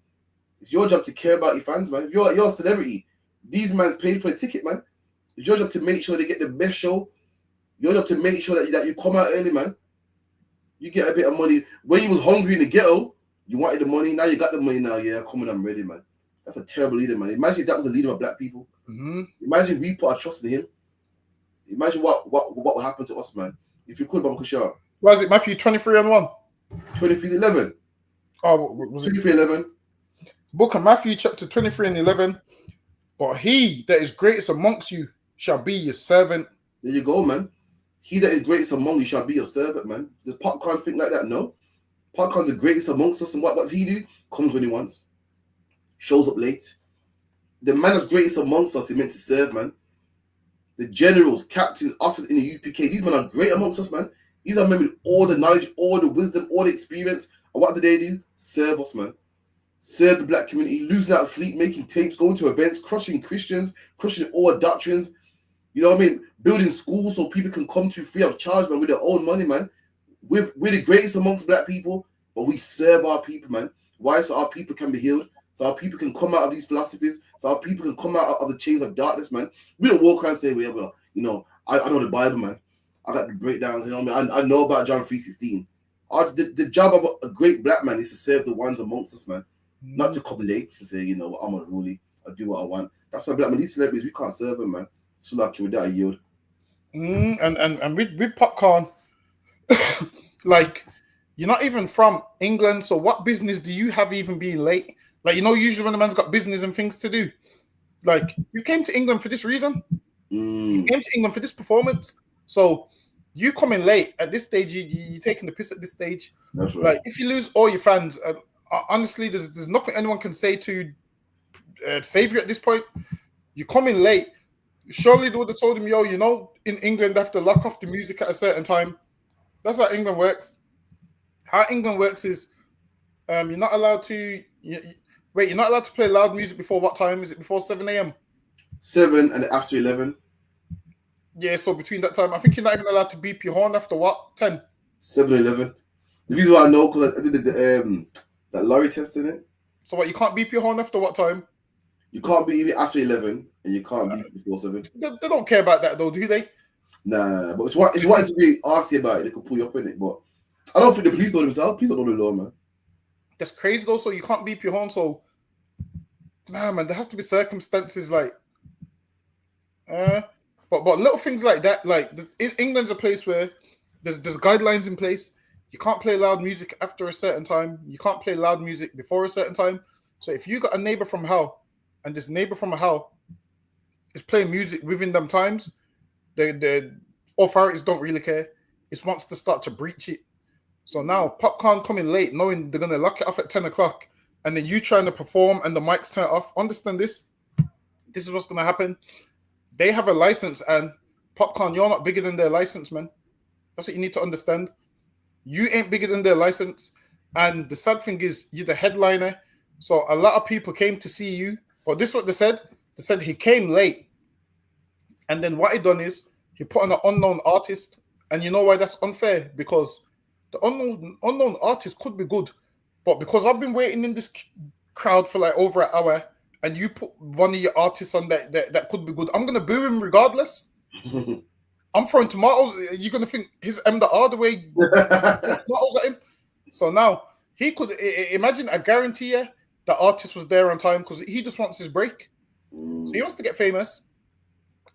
It's your job to care about your fans, man. If you're a celebrity, these man's paid for a ticket, man. It's your job to make sure they get the best show. Your job to make sure that you come out early, man. You get a bit of money. When you was hungry in the ghetto, you wanted the money. Now you got the money now. Yeah, come on, I'm ready, man. That's a terrible leader, man. Imagine if that was a leader of black people. Imagine we put our trust in him. Imagine what would happen to us, man. If you could, Bamkusha. What is it, Matthew 23:1? 23:11. Oh, was it 23:11? Book of Matthew, chapter 23:11. But he that is greatest amongst you shall be your servant. There you go, man. He that is greatest among you shall be your servant, man. Does Popcorn think like that? No. Popcorn's the greatest amongst us, and what does he do? Comes when he wants. Shows up late. the man that's greatest amongst us is meant to serve, man. The generals, captains, officers in the UPK, these men are great amongst us, man. These are men with all the knowledge, all the wisdom, all the experience. And what do they do? Serve us, man. Serve the black community, losing out sleep, making tapes, going to events, crushing Christians, crushing all doctrines. You know what I mean? Building schools so people can come to free of charge, man, with their own money, man. We're the greatest amongst black people, but we serve our people, man. Why? So our people can be healed, so our people can come out of these philosophies, so our people can come out of the chains of darkness, man. We don't walk around and say, well, you know, I know the Bible, man. I got the breakdowns, you know what I mean? I know about John 3:16. The job of a great black man is to serve the ones amongst us, man. Not to come late to say, you know, I'm unruly, I do what I want. That's why black man, these celebrities, we can't serve them, man. So like without a yield. And with Popcorn, like, you're not even from England, so what business do you have even being late? Like, you know, usually when a man's got business and things to do, like, you came to England for this reason. You came to England for this performance. So you coming late at this stage, you're taking the piss at this stage. That's right. Like, if you lose all your fans, honestly, there's nothing anyone can say to save you at this point. You're coming late. Surely they would have told him, yo, you know, in England, they have to lock off the music at a certain time. That's how England works. How England works is you're not allowed to... You're not allowed to play loud music before what time? Is it before 7 a.m.? 7 and after 11. Yeah, so between that time, I think you're not even allowed to beep your horn after what? 10? 7 and 11. The reason why I know, because I did that lorry test in it. So what, you can't beep your horn after what time? You can't beep it after 11, and you can't beep before 7. They don't care about that, though, do they? Nah, but if you wanted to be arsy about it, they could pull you up in it. But I don't think the police know themselves. Police don't know the law, man. That's crazy, though, so you can't beep your horn, so... Nah, man, there has to be circumstances, like... But little things like that, like, England's a place where there's guidelines in place. You can't play loud music after a certain time. You can't play loud music before a certain time. So if you got a neighbor from hell, and this neighbor from hell is playing music within them times, the authorities don't really care. It's once they start to breach it. So now Popcorn coming late, knowing they're gonna lock it off at 10 o'clock, and then you trying to perform and the mics turn off. Understand this? This is what's gonna happen. They have a license, and Popcorn, you're not bigger than their license, man. That's what you need to understand. You ain't bigger than their license. And the sad thing is, you're the headliner. So a lot of people came to see you. But this is what they said. They said he came late. And then what he done is, he put on an unknown artist. And you know why that's unfair? Because the unknown artist could be good. But because I've been waiting in this crowd for like over an hour, and you put one of your artists on that could be good, I'm going to boo him regardless. I'm throwing tomatoes. You're going to think he's M the R the way tomatoes at him. So now, he could, imagine, I guarantee you, the artist was there on time because he just wants his break. So he wants to get famous.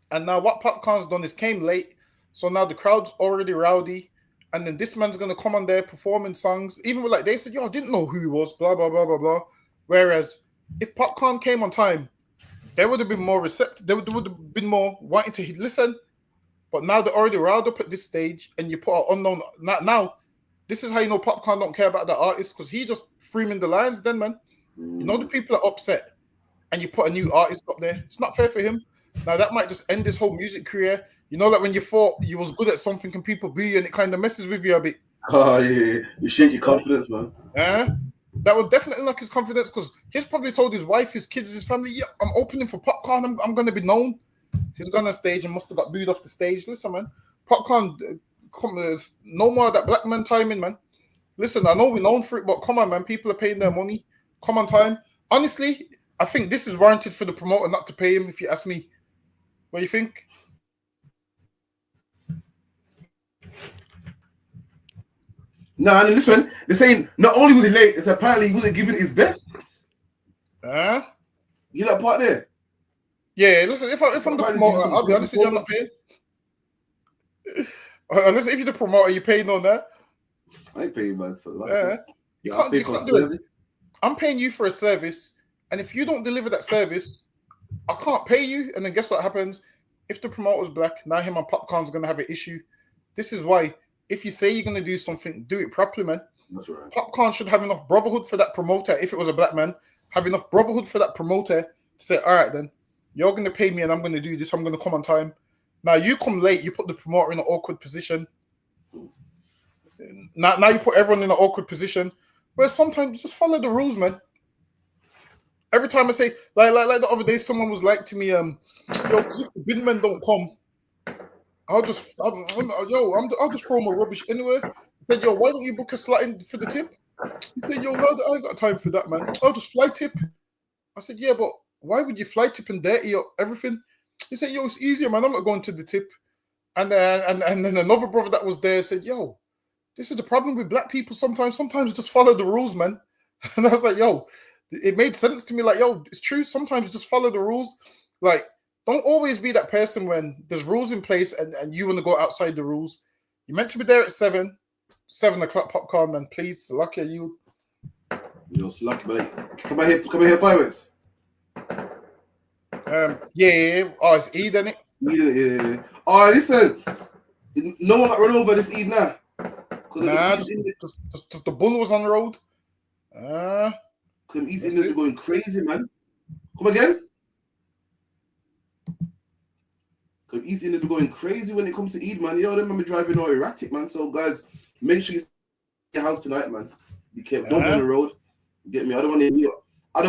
And now what Popcorn's done is came late. So now the crowd's already rowdy. And then this man's going to come on there performing songs. Even with, like, they said, yo, I didn't know who he was, blah, blah, blah, blah, blah. Whereas if Popcorn came on time, they would have been more receptive. They would have been more wanting to listen. But now they're already riled up at this stage, and you put an unknown... Now, this is how you know Popcorn don't care about the artist, because he just threw him in the lines then, man. You know the people are upset, and you put a new artist up there. It's not fair for him. Now, that might just end his whole music career. You know, like when you thought you was good at something and people boo you, and it kind of messes with you a bit. Oh, yeah. You shake your confidence, man. That would definitely knock his confidence, because he's probably told his wife, his kids, his family, yeah, I'm opening for Popcorn. I'm going to be known. He's gone on stage and must have got booed off the stage. Listen, man. Popcorn, no more of that black man timing, man. Listen, I know we're known for it, but come on, man. People are paying their money. Come on time. Honestly, I think this is warranted for the promoter not to pay him, if you ask me. What do you think? No, I mean, listen, they're saying not only was he late, it's apparently he wasn't giving his best. You know that part there? Yeah, listen, if I'm the promoter, I'll be honest with you, I'm not paying. Listen, if you're the promoter, you're paying on that. I ain't paying myself. You can't do it. I'm paying you for a service, and if you don't deliver that service, I can't pay you. And then guess what happens? If the promoter's black, now him and Popcorn's going to have an issue. This is why, if you say you're going to do something, do it properly, man. That's right. Popcorn should have enough brotherhood for that promoter. If it was a black man, have enough brotherhood for that promoter Say, all right, then you're going to pay me and I'm going to do this. I'm going to come on time. Now you come late. You put the promoter in an awkward position. Now you put everyone in an awkward position. Where sometimes just follow the rules, man. Every time I say, like the other day, someone was like to me, yo, if the bin men don't come, I'll just throw my rubbish anywhere. I said, yo, why don't you book a slot in for the tip? He said, yo, no, I ain't got time for that, man. I'll just fly tip. I said, yeah, but why would you fly tip and dirty or everything? He said, yo, it's easier, man. I'm not going to the tip. And then another brother that was there said, yo, this is the problem with black people sometimes. Sometimes just follow the rules, man. And I was like, yo, it made sense to me. Like, yo, it's true. Sometimes just follow the rules. Like, don't always be that person when there's rules in place and you want to go outside the rules. You're meant to be there at 7 o'clock popcorn, man. Please, lucky you. Yo, Slucky, but come here, fireworks. Yeah. Oh, it's Eid, isn't it? Yeah. Oh, listen. No one got run over this Eid now. Nah, just the bull was on the road. Because East Indians are going crazy, man. Come again? Because East Indians are going crazy when it comes to Eid, man. Yo, them man be driving all erratic, man. So, guys, make sure you stay at your house tonight, man. Be careful. Don't be on the road. You get me? I don't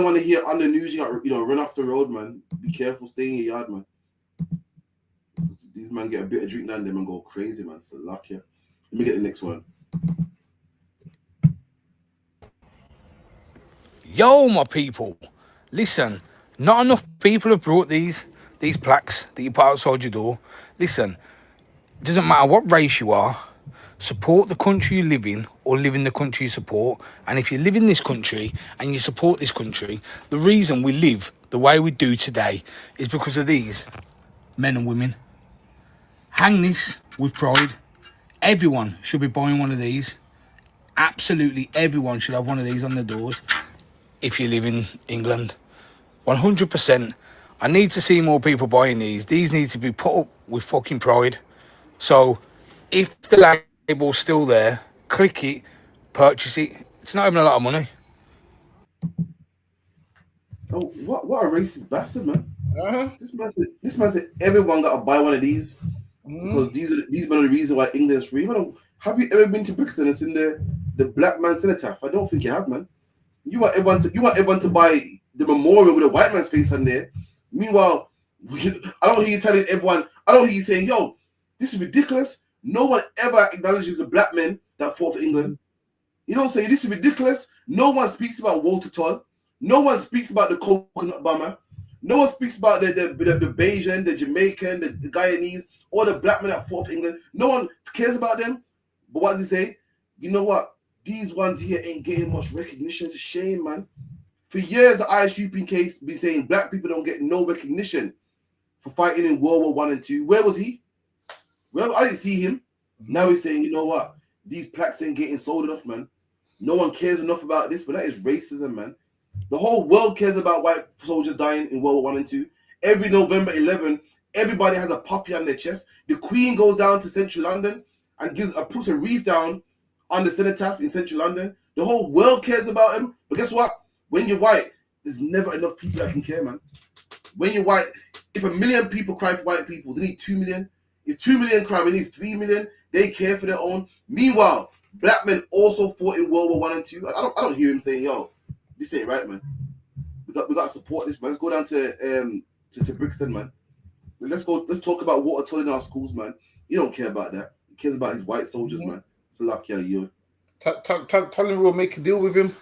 want to hear on the news you got, run off the road, man. Be careful. Stay in your yard, man. These men get a bit of drink down them and go crazy, man. So, luck here. Let me get the next one. Yo, my people, listen, not enough people have brought these plaques that you put outside your door. Listen, it doesn't matter what race you are, support the country you live in or live in the country you support. And if you live in this country and you support this country, the reason we live the way we do today is because of these men and women. Hang this with pride. Everyone should be buying one of these. Absolutely everyone should have one of these on their doors. If you live in England, 100%. I need to see more people buying these. These need to be put up with fucking pride. So, if the label's still there, click it, purchase it. It's not even a lot of money. Oh, what a racist bastard, man! This man said everyone got to buy one of these because these men are the reason why England is free. Have you ever been to Brixton and seen the black man cenotaph? I don't think you have, man. You want everyone to buy the memorial with a white man's face on there. Meanwhile, I don't hear you telling everyone. I don't hear you saying, "Yo, this is ridiculous." No one ever acknowledges the black men that fought for England. You don't say this is ridiculous. No one speaks about Walter Todd. No one speaks about the coconut bomber. No one speaks about the Bayesian, the Jamaican, the Guyanese, or the black men that fought for England. No one cares about them. But what does he say? You know what? These ones here ain't getting much recognition. It's a shame, man. For years, the ISUPK been saying black people don't get no recognition for fighting in World War I and II. Where was he? Well, I didn't see him. Now he's saying, you know what? These plaques ain't getting sold enough, man. No one cares enough about this, but that is racism, man. The whole world cares about white soldiers dying in World War I and II. Every November 11, everybody has a poppy on their chest. The Queen goes down to central London and puts a wreath down on the cenotaph in central London. The whole world cares about him. But guess what? When you're white, there's never enough people that can care, man. When you're white, if 1 million people cry for white people, they need 2 million. If 2 million cry, we need 3 million. They care for their own. Meanwhile, black men also fought in World War I and II. I don't hear him saying, yo, this ain't right, man. We got to support this, man. Let's go down to Brixton, man. Let's talk about water toilet in our schools, man. He don't care about that. He cares about his white soldiers, man. It's lucky you. Tell him we'll make a deal with him.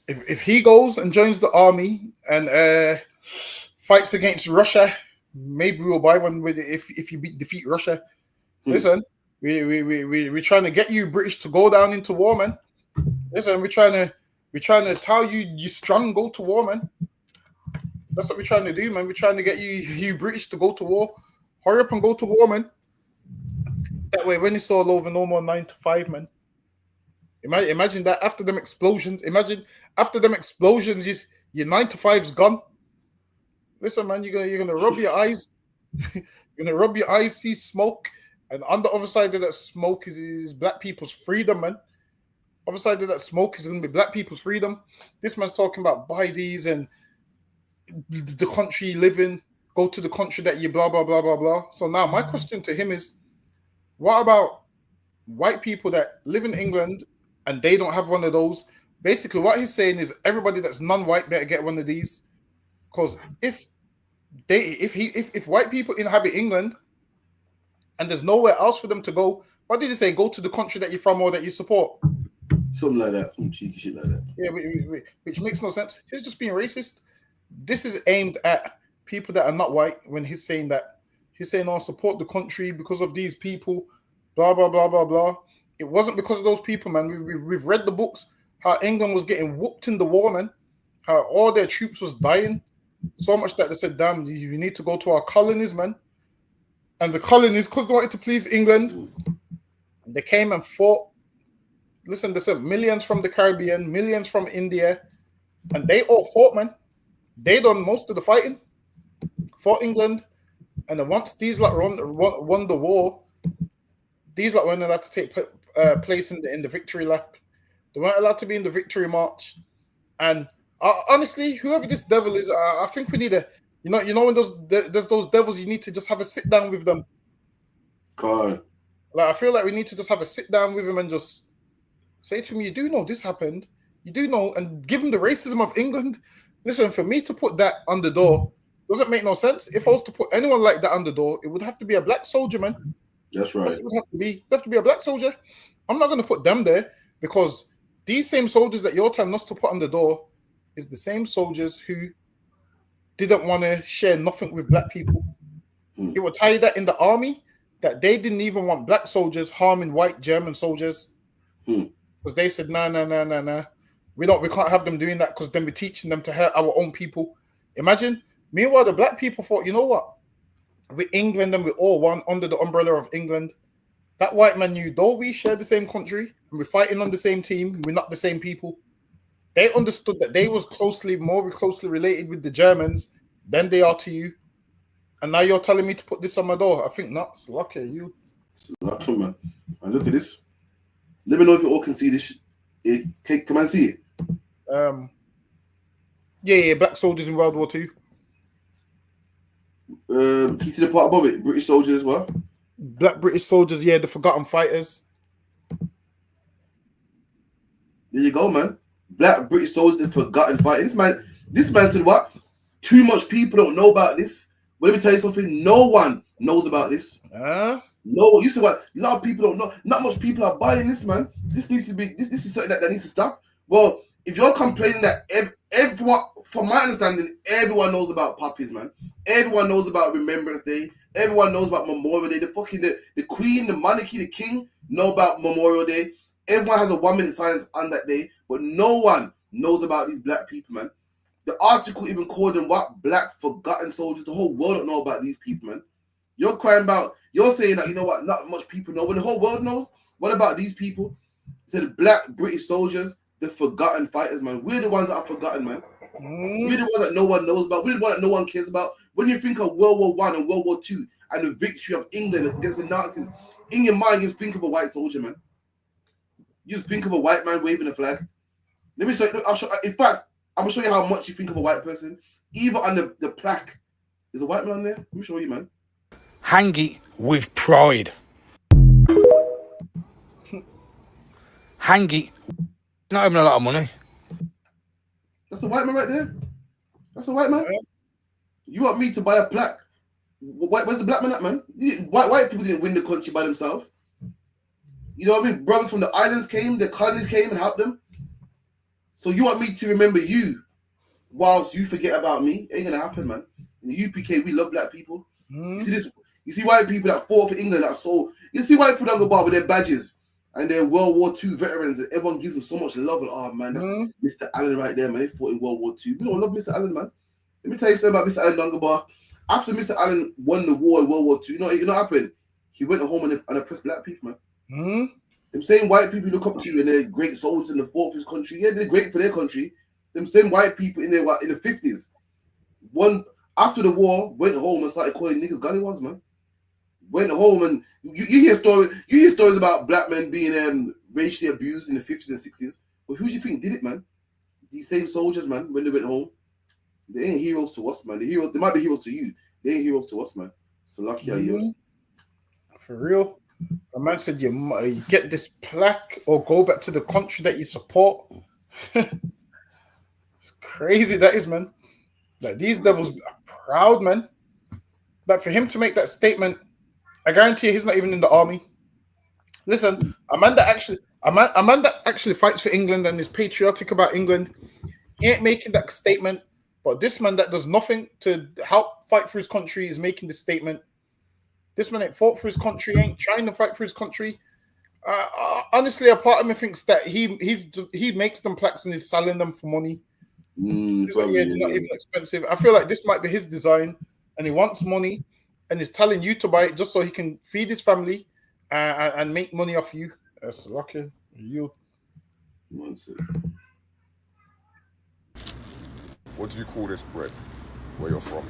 If he goes and joins the army and fights against Russia, maybe we'll buy one with it if you defeat Russia. Listen, we're trying to get you British to go down into war, man. Listen, we're trying to tell you strong, go to war, man. That's what we're trying to do, man. We're trying to get you British to go to war. Hurry up and go to war, man. That way, when it's all over, no more 9 to 5, man. Imagine that after them explosions. Imagine after them explosions, your 9 to 5's gone. Listen, man, you're gonna rub your eyes. You're gonna rub your eyes, see smoke, and on the other side of that smoke is black people's freedom, man. Other side of that smoke is gonna be black people's freedom. This man's talking about buy these and the country you live in, go to the country that you blah, blah, blah, blah, blah. So now my question to him is, what about white people that live in England and they don't have one of those? Basically, what he's saying is everybody that's non-white better get one of these. Because if white people inhabit England and there's nowhere else for them to go, what did he say? Go to the country that you're from or that you support. Something like that, some cheeky shit like that. Yeah, which makes no sense. He's just being racist. This is aimed at people that are not white. When he's saying that, he's saying, "Oh, support the country because of these people." Blah blah blah blah blah. It wasn't because of those people, man. We've read the books how England was getting whooped in the war, man. How all their troops was dying, so much that they said, "Damn, you need to go to our colonies, man." And the colonies, because they wanted to please England, they came and fought. Listen, they said millions from the Caribbean, millions from India, and they all fought, man. They done most of the fighting for England, and then once these like won the war, these like weren't allowed to take place in the victory lap. They weren't allowed to be in the victory march. And honestly, whoever this devil is, I think we need a you know when there's those devils, you need to just have a sit down with them. God, like I feel like we need to just have a sit down with him and just say to him, you do know this happened. You do know, and give him the racism of England. Listen, for me to put that on the door doesn't make no sense. If I was to put anyone like that on the door, it would have to be a black soldier, man. That's right. It would have to be a black soldier. I'm not going to put them there because these same soldiers that you're telling us to put on the door is the same soldiers who didn't want to share nothing with black people. It would tell you that in the army that they didn't even want black soldiers harming white German soldiers because they said nah. We can't have them doing that because then we're teaching them to hurt our own people. Imagine. Meanwhile, the black people thought, you know what? We're England and we're all one under the umbrella of England. That white man knew, though we share the same country and we're fighting on the same team, we're not the same people. They understood that they was more closely related with the Germans than they are to you. And now you're telling me to put this on my door. I think not. Lucky you. Lucky, man. And look at this. Let me know if you all can see this. Can I see it? Yeah, black soldiers in World War II. Can you see the part above it? British soldiers as well. Black British soldiers, yeah, the forgotten fighters. There you go, man. Black British soldiers, the forgotten fighters. This man said what? Too much people don't know about this. But let me tell you something. No one knows about this. No, you said what? A lot of people don't know. Not much people are buying this, man. This needs to be. This is something that needs to stop. Well, if you're complaining that everyone, from my understanding, everyone knows about puppies, man. Everyone knows about Remembrance Day. Everyone knows about Memorial Day. The Queen, the monarchy, the king know about Memorial Day. Everyone has a 1 minute silence on that day, but no one knows about these black people, man. The article even called them what? Black forgotten soldiers. The whole world don't know about these people, man. You're crying about, you're saying that, you know what, not much people know, but the whole world knows. What about these people? The black British soldiers, the forgotten fighters, man. We're the ones that are forgotten, man. We're the ones that no one knows about. We're the ones that no one cares about. When you think of World War I and World War II and the victory of England against the Nazis, in your mind, you think of a white soldier, man. You just think of a white man waving a flag. Let me show you. In fact, I'm going to show you how much you think of a white person. Even on the plaque, there's a white man on there. Let me show you, man. Hang it with pride. Hang it. Not having a lot of money. That's a white man right there. That's a white man. You want me to buy a plaque? Where's the black man at, man? White people didn't win the country by themselves. You know what I mean? Brothers from the islands came, the colonies came and helped them. So you want me to remember you whilst you forget about me? Ain't gonna happen, man. In the UPK, we love black people. You see this? You see white people that fought for England, that sold. You see white people on the bar with their badges and their World War II veterans, and everyone gives them so much love. And, oh man, that's Mr. Allen right there, man. They fought in World War II. We don't love Mr. Allen, man. Let me tell you something about Mr. Allen Dungabar. After Mr. Allen won the war in World War II, you know what happened? He went home and oppressed black people, man. Them same white people look up to you and they're great soldiers in the fought for his country. Yeah, they're great for their country. Them same white people in the 50s, after the war, went home and started calling niggas gully ones, man. Went home and you hear stories about black men being racially abused in the 50s and 60s. But who do you think did it, man? These same soldiers, man, when they went home. They ain't heroes to us, man. They might be heroes to you. They ain't heroes to us, man. So lucky are you. For real. A man said you get this plaque or go back to the country that you support. It's crazy that is, man. Like these devils are proud, man. But for him to make that statement, I guarantee you he's not even in the army. Listen, a man that actually fights for England and is patriotic about England, he ain't making that statement. But this man that does nothing to help fight for his country is making this statement. This man ain't fought for his country, ain't trying to fight for his country. Honestly, a part of me thinks that he makes them plaques and he's selling them for money. They're not even expensive. I feel like this might be his design, and he wants money, and he's telling you to buy it just so he can feed his family and make money off you. That's lucky. You. What do you call this bread where you're from?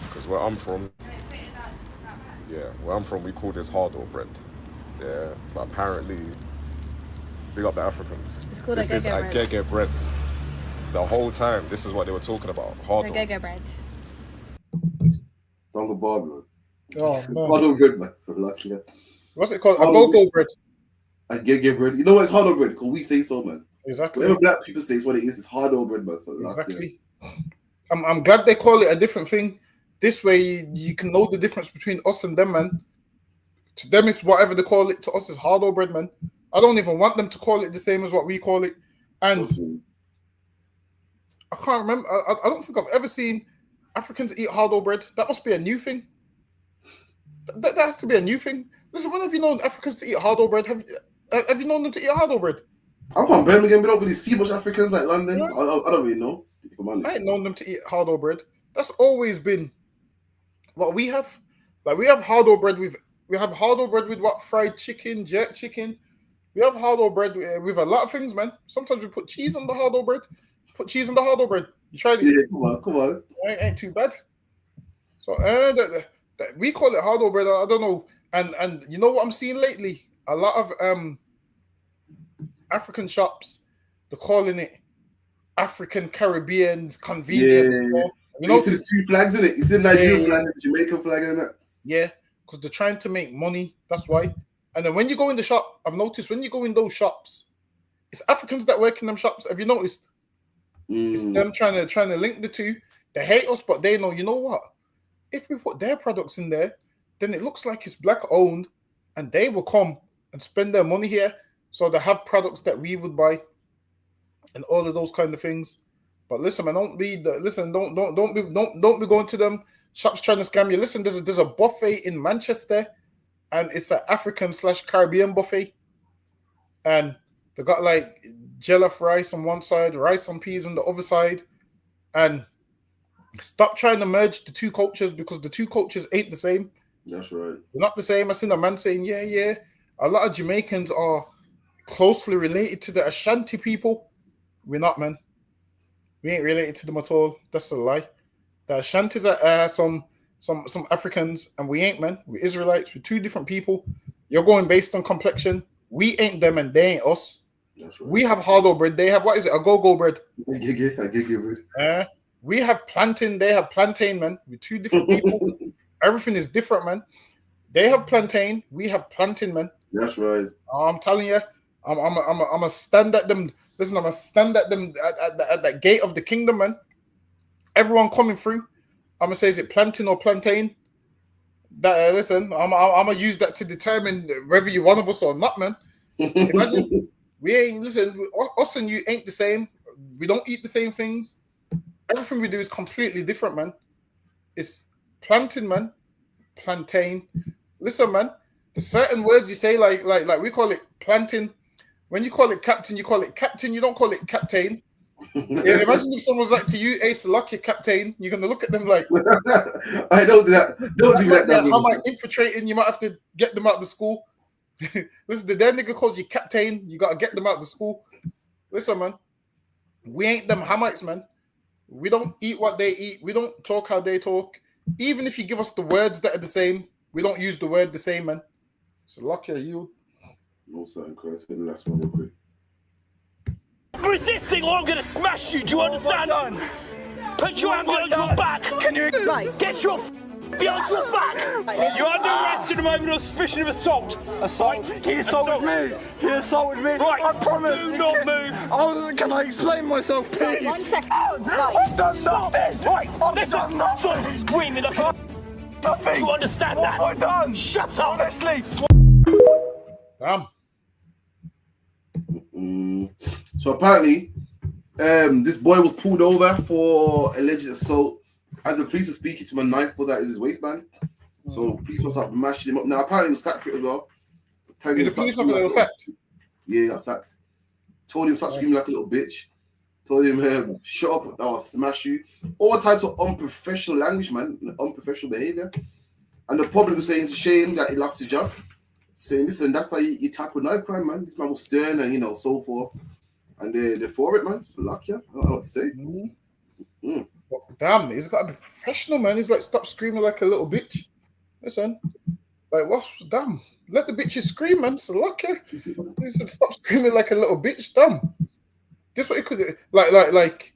Because where I'm from, we call this hard-dough bread. Yeah, but apparently, big up the Africans. It's called this is agege bread. The whole time, this is what they were talking about. Hard-dough. It's agege bread. Donga Barbara. Oh, no. Hard-dough bread, man. So lucky. What's it called? Agogo bread. Agege bread. You know what? It's hard-dough bread because we say so, man. Exactly. Whatever black people say is what it is. It's hard-dough bread, man. So exactly. I'm glad they call it a different thing. This way, you can know the difference between us and them, man. To them, it's whatever they call it. To us, it's hard-dough bread, man. I don't even want them to call it the same as what we call it. And I can't remember. I don't think I've ever seen Africans eat hard-dough bread. That must be a new thing. That has to be a new thing. Listen, when have you known Africans to eat hard-dough bread? Have you known them to eat hard-dough bread? I'm from Birmingham. We don't really see much Africans like London. Yeah. I don't really know. If I'm honest. I ain't known them to eat hard-dough bread. That's always been what we have. Like we have hard-dough bread with what, fried chicken, jerk chicken. We have hard-dough bread with a lot of things, man. Sometimes we put cheese on the hard-dough bread. Put cheese on the hard-dough bread. You tried it? Yeah, come on. Ain't too bad. So we call it hard-dough bread. I don't know. And you know what I'm seeing lately? A lot of African shops, they're calling it African Caribbean convenience store. You know, see the two flags in it. You see the Nigerian flag and the Jamaican flag in it. Yeah, because they're trying to make money. That's why. And then when you go in the shop, I've noticed when you go in those shops, it's Africans that work in them shops. Have you noticed? It's them trying to link the two. They hate us, but they know. You know what? If we put their products in there, then it looks like it's black owned, and they will come and spend their money here, so they have products that we would buy, and all of those kind of things. But listen, man, don't be going to them shops trying to scam you. Listen, there's a buffet in Manchester, and it's an African/Caribbean buffet, and they got like jollof rice on one side, rice and peas on the other side, and stop trying to merge the two cultures because the two cultures ain't the same. That's right. They're not the same. I seen a man saying, yeah, a lot of Jamaicans are closely related to the Ashanti people. We're not, man. We ain't related to them at all. That's a lie. The Ashantis are some Africans, and we ain't, man. We're Israelites. We're two different people. You're going based on complexion. We ain't them, and they ain't us. That's right. We have hard-dough bread. They have, what is it, Agogo bread? Agege bread. We have plantain. They have plantain, man. We're two different people. Everything is different, man. They have plantain. We have plantain, man. That's right. I'm telling you, I'm a stand at them. Listen, I'm a stand at them at that gate of the kingdom, man. Everyone coming through, I'm gonna say, is it plantain or plantain? That listen, I'm gonna use that to determine whether you're one of us or not, man. Imagine we ain't us and you ain't the same. We don't eat the same things. Everything we do is completely different, man. It's plantain, man. Plantain. Listen, man. There's certain words you say, like we call it plantain. When you call it captain, you call it captain. You don't call it captain. Yeah, imagine if someone's like to you, Ace, lucky captain. You're gonna look at them like, I don't do that. Don't do that. How am I infiltrating? You might have to get them out of the school. Listen, the dead nigga calls you captain. You gotta get them out of the school. Listen, man. We ain't them Hamites, man. We don't eat what they eat. We don't talk how they talk. Even if you give us the words that are the same, we don't use the word the same, man. So lucky are you. No certain Christ. Get the last one real quick. Resisting or I'm gonna smash you, do you understand? Put your hand behind your back. Can you get your behind your back? You're under arrest at the moment on suspicion of assault. Assault? He assaulted me. He assaulted me. Right. I promise. Do not move. Oh, can I explain myself, please? 1 second. I've done nothing. Right. I've done nothing. Screaming like nothing. Do you understand what that? Have I done? Shut up. Honestly. Damn. So apparently, this boy was pulled over for alleged assault. As the police were speaking to him, a knife was out in his waistband. So police must have mashed him up. Now apparently he was sacked for it as well. The police officer was sacked? Yeah, he got sacked. Told him stop screaming like a little bitch. Told him shut up, I'll smash you. All types of unprofessional language, man. Unprofessional behavior. And the public was saying it's a shame that he lost his job. Saying, listen, that's how you tackle knife crime, man. This man was stern and, so forth. And they're for it, man. It's luck, yeah. I don't know what to say. Damn, he's got to be professional, man. He's like, stop screaming like a little bitch. Listen, like, what? Damn. Let the bitches scream, man. So lucky. He said, stop screaming like a little bitch. Damn. This what he could do. Like,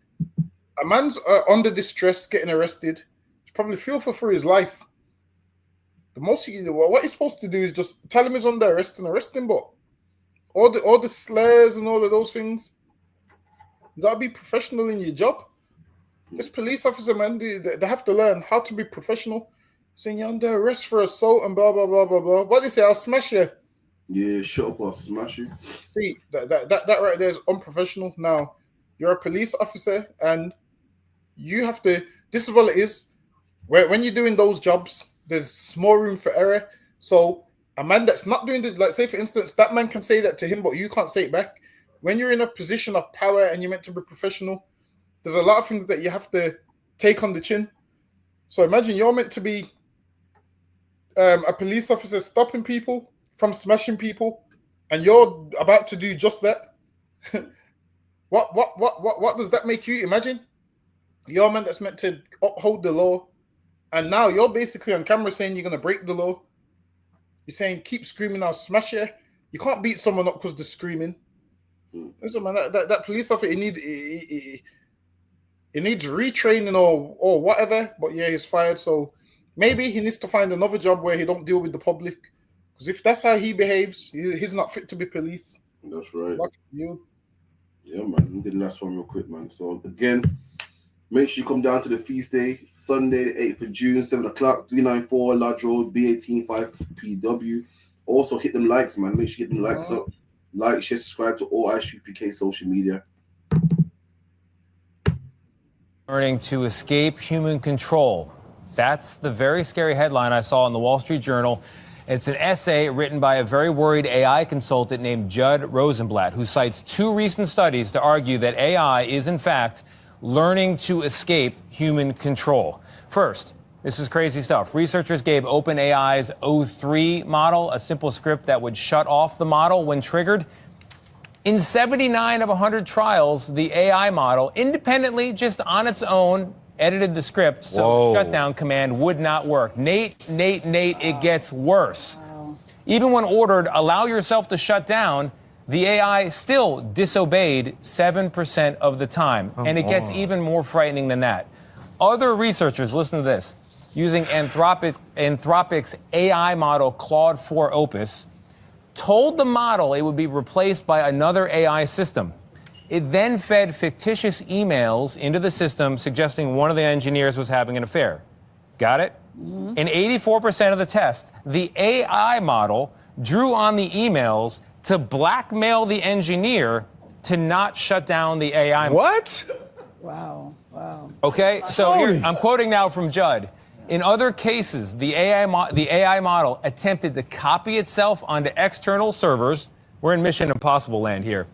a man's under distress, getting arrested. He's probably fearful for his life. The most what he's supposed to do is just tell him he's under arrest and arrest him, but all the slurs and all of those things, you gotta be professional in your job. This police officer, man, they have to learn how to be professional. Saying you're under arrest for assault and blah blah blah blah blah. What they say? I'll smash you. Yeah, shut up, I'll smash you. See that right there is unprofessional. Now you're a police officer and you have to. This is what it is. When you're doing those jobs, there's small room for error. So a man that's not doing it, like say for instance, that man can say that to him, but you can't say it back. When you're in a position of power and you're meant to be professional, there's a lot of things that you have to take on the chin. So imagine you're meant to be a police officer stopping people from smashing people, and you're about to do just that. What does that make you? Imagine you're a man that's meant to uphold the law. And now you're basically on camera saying you're going to break the law. You're saying, keep screaming, I'll smash you. You can't beat someone up because they're screaming. Listen, man, that police officer, he needs retraining or whatever. But yeah, he's fired. So maybe he needs to find another job where he don't deal with the public. Because if that's how he behaves, he's not fit to be police. That's right. Like you. Yeah, man. Let me get the last one real quick, man. So again, make sure you come down to the feast day, Sunday, the 8th of June, 7 o'clock, 394 Lodge Road, B18 5PW. Also, hit them likes, man. Make sure you get them likes up. Like, share, subscribe to all ISUPK social media. Learning to escape human control. That's the very scary headline I saw in the Wall Street Journal. It's an essay written by a very worried AI consultant named Judd Rosenblatt, who cites 2 recent studies to argue that AI is, in fact, learning to escape human control. First, this is crazy stuff. Researchers gave OpenAI's O3 model a simple script that would shut off the model when triggered. In 79 of 100 trials, the AI model independently, just on its own, edited the script so the shutdown command would not work. Nate, it gets worse. Even when ordered, allow yourself to shut down, the AI still disobeyed 7% of the time. And it gets even more frightening than that. Other researchers, listen to this, using Anthropic's AI model Claude 4 Opus, told the model it would be replaced by another AI system. It then fed fictitious emails into the system suggesting one of the engineers was having an affair. Got it? In 84% of the test, the AI model drew on the emails to blackmail the engineer to not shut down the AI. What? Wow. Okay, so here, I'm quoting now from Judd. In other cases, the AI model attempted to copy itself onto external servers. We're in Mission Impossible land here.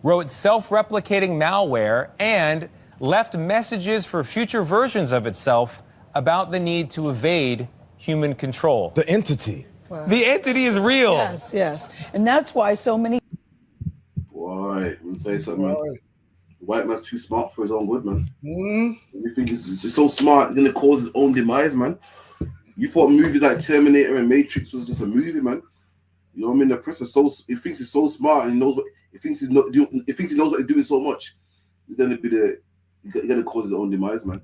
Wrote self-replicating malware and left messages for future versions of itself about the need to evade human control. The entity. Wow. The entity is real. Yes. And that's why so many. Boy, let me tell you something, man. The white man's too smart for his own good, man. You think it's so smart, it's going to cause his own demise, man. You thought movies like Terminator and Matrix was just a movie, man. You know what I mean? The press is he thinks he's so smart and he knows what he thinks he knows what he's doing so much. He's he's gonna cause his own demise, man.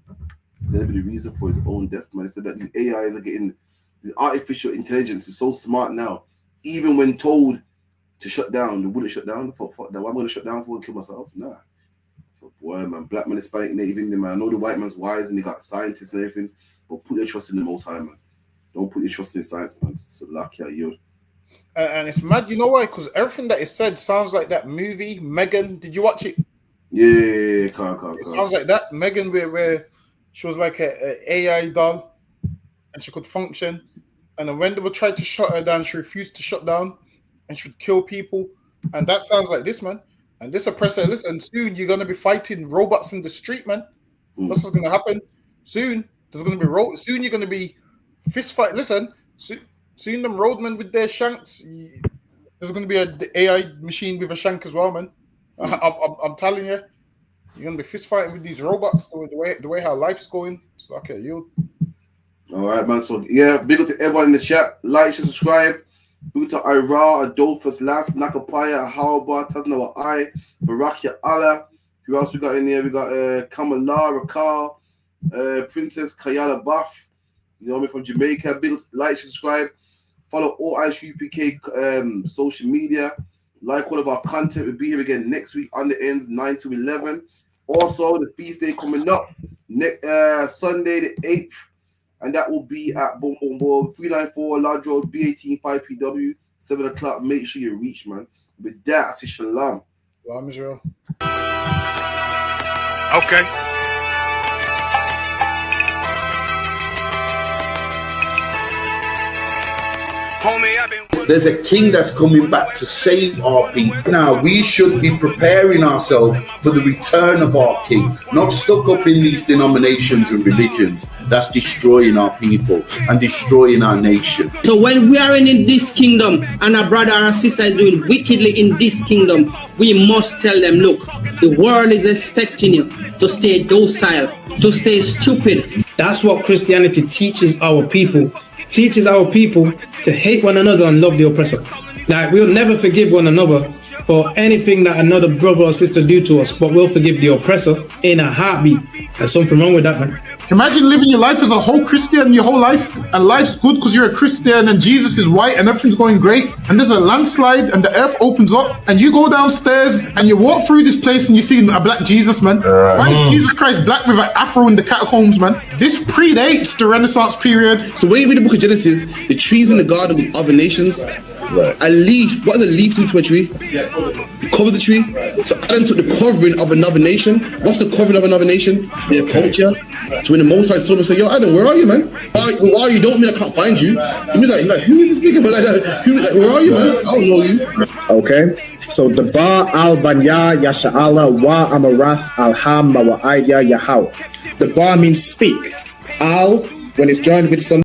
It's gonna be the reason for his own death, man. He said that these AIs are getting, the artificial intelligence is so smart now. Even when told to shut down, they wouldn't shut down. Fuck that. What am I gonna shut down for and kill myself? Nah. So boy, man, black man is fighting native Indian, man. I know the white man's wise and they got scientists and everything, but put your trust in the Most High, man. Don't put your trust in science, man. It's a lucky you. And it's mad, you know why? Because everything that is said sounds like that movie Megan. Did you watch it? Yeah, it sounds like that Megan, where she was like a AI doll, and she could function. And then when they would try to shut her down, she refused to shut down, and she would kill people. And that sounds like this, man. And this oppressor, listen, soon you're gonna be fighting robots in the street, man. That's what's gonna happen. Soon there's gonna be soon you're gonna be fist fight. Listen, soon them roadmen with their shanks. There's gonna be an AI machine with a shank as well, man. I'm telling you, you're gonna be fist fighting with these robots. The way how life's going. It's like, okay, you. All right, man. So yeah, big up to everyone in the chat. Like, share, subscribe. Big up to Ira, Adolphus, Last, Nakapaya, Hauba, Taznawa I, Barakia Allah. Who else we got in here? We got Kamala, Rakal, Princess Kayala Buff. You know me, from Jamaica. Big up, like, subscribe. Follow all ISUPK social media. Like all of our content. We'll be here again next week on the ends 9 to 11. Also, the feast day coming up next Sunday the 8th. And that will be at 394 Lodge Road, B18 5PW, 7 o'clock. Make sure you reach, man. With that, I say shalom. Shalom, Israel. Okay. There's a king that's coming back to save our people. Now we should be preparing ourselves for the return of our king, not stuck up in these denominations and religions that's destroying our people and destroying our nation. So when we are in this kingdom and our brother and sister is doing wickedly in this kingdom, we must tell them, look, the world is expecting you to stay docile, to stay stupid. That's what Christianity teaches our people. Teaches our people to hate one another and love the oppressor. Like, we'll never forgive one another for anything that another brother or sister do to us, but we'll forgive the oppressor in a heartbeat. There's something wrong with that, man. Imagine living your life as a whole Christian your whole life, and life's good because you're a Christian and Jesus is white and everything's going great, and there's a landslide and the earth opens up and you go downstairs and you walk through this place and you see a black Jesus, man. Why is Jesus Christ black with an afro in the catacombs, man? This predates the Renaissance period. So when you read the book of Genesis, the trees in the garden with other nations, a leaf, what is a leaf to a tree? You cover the tree. So Adam took the covering of another nation. What's the covering of another nation? Their culture. So when the Most High saw him, say, yo, Adam, where are you, man? Where are you? Don't mean I can't find you. You mean like who is this nigga? But like that, where are you, man? I don't know you. Okay. So the Ba al Banya Yasha'ala wa Amarath al Ham wa Ayya Yahau. The Ba means speak. Al, when it's joined with some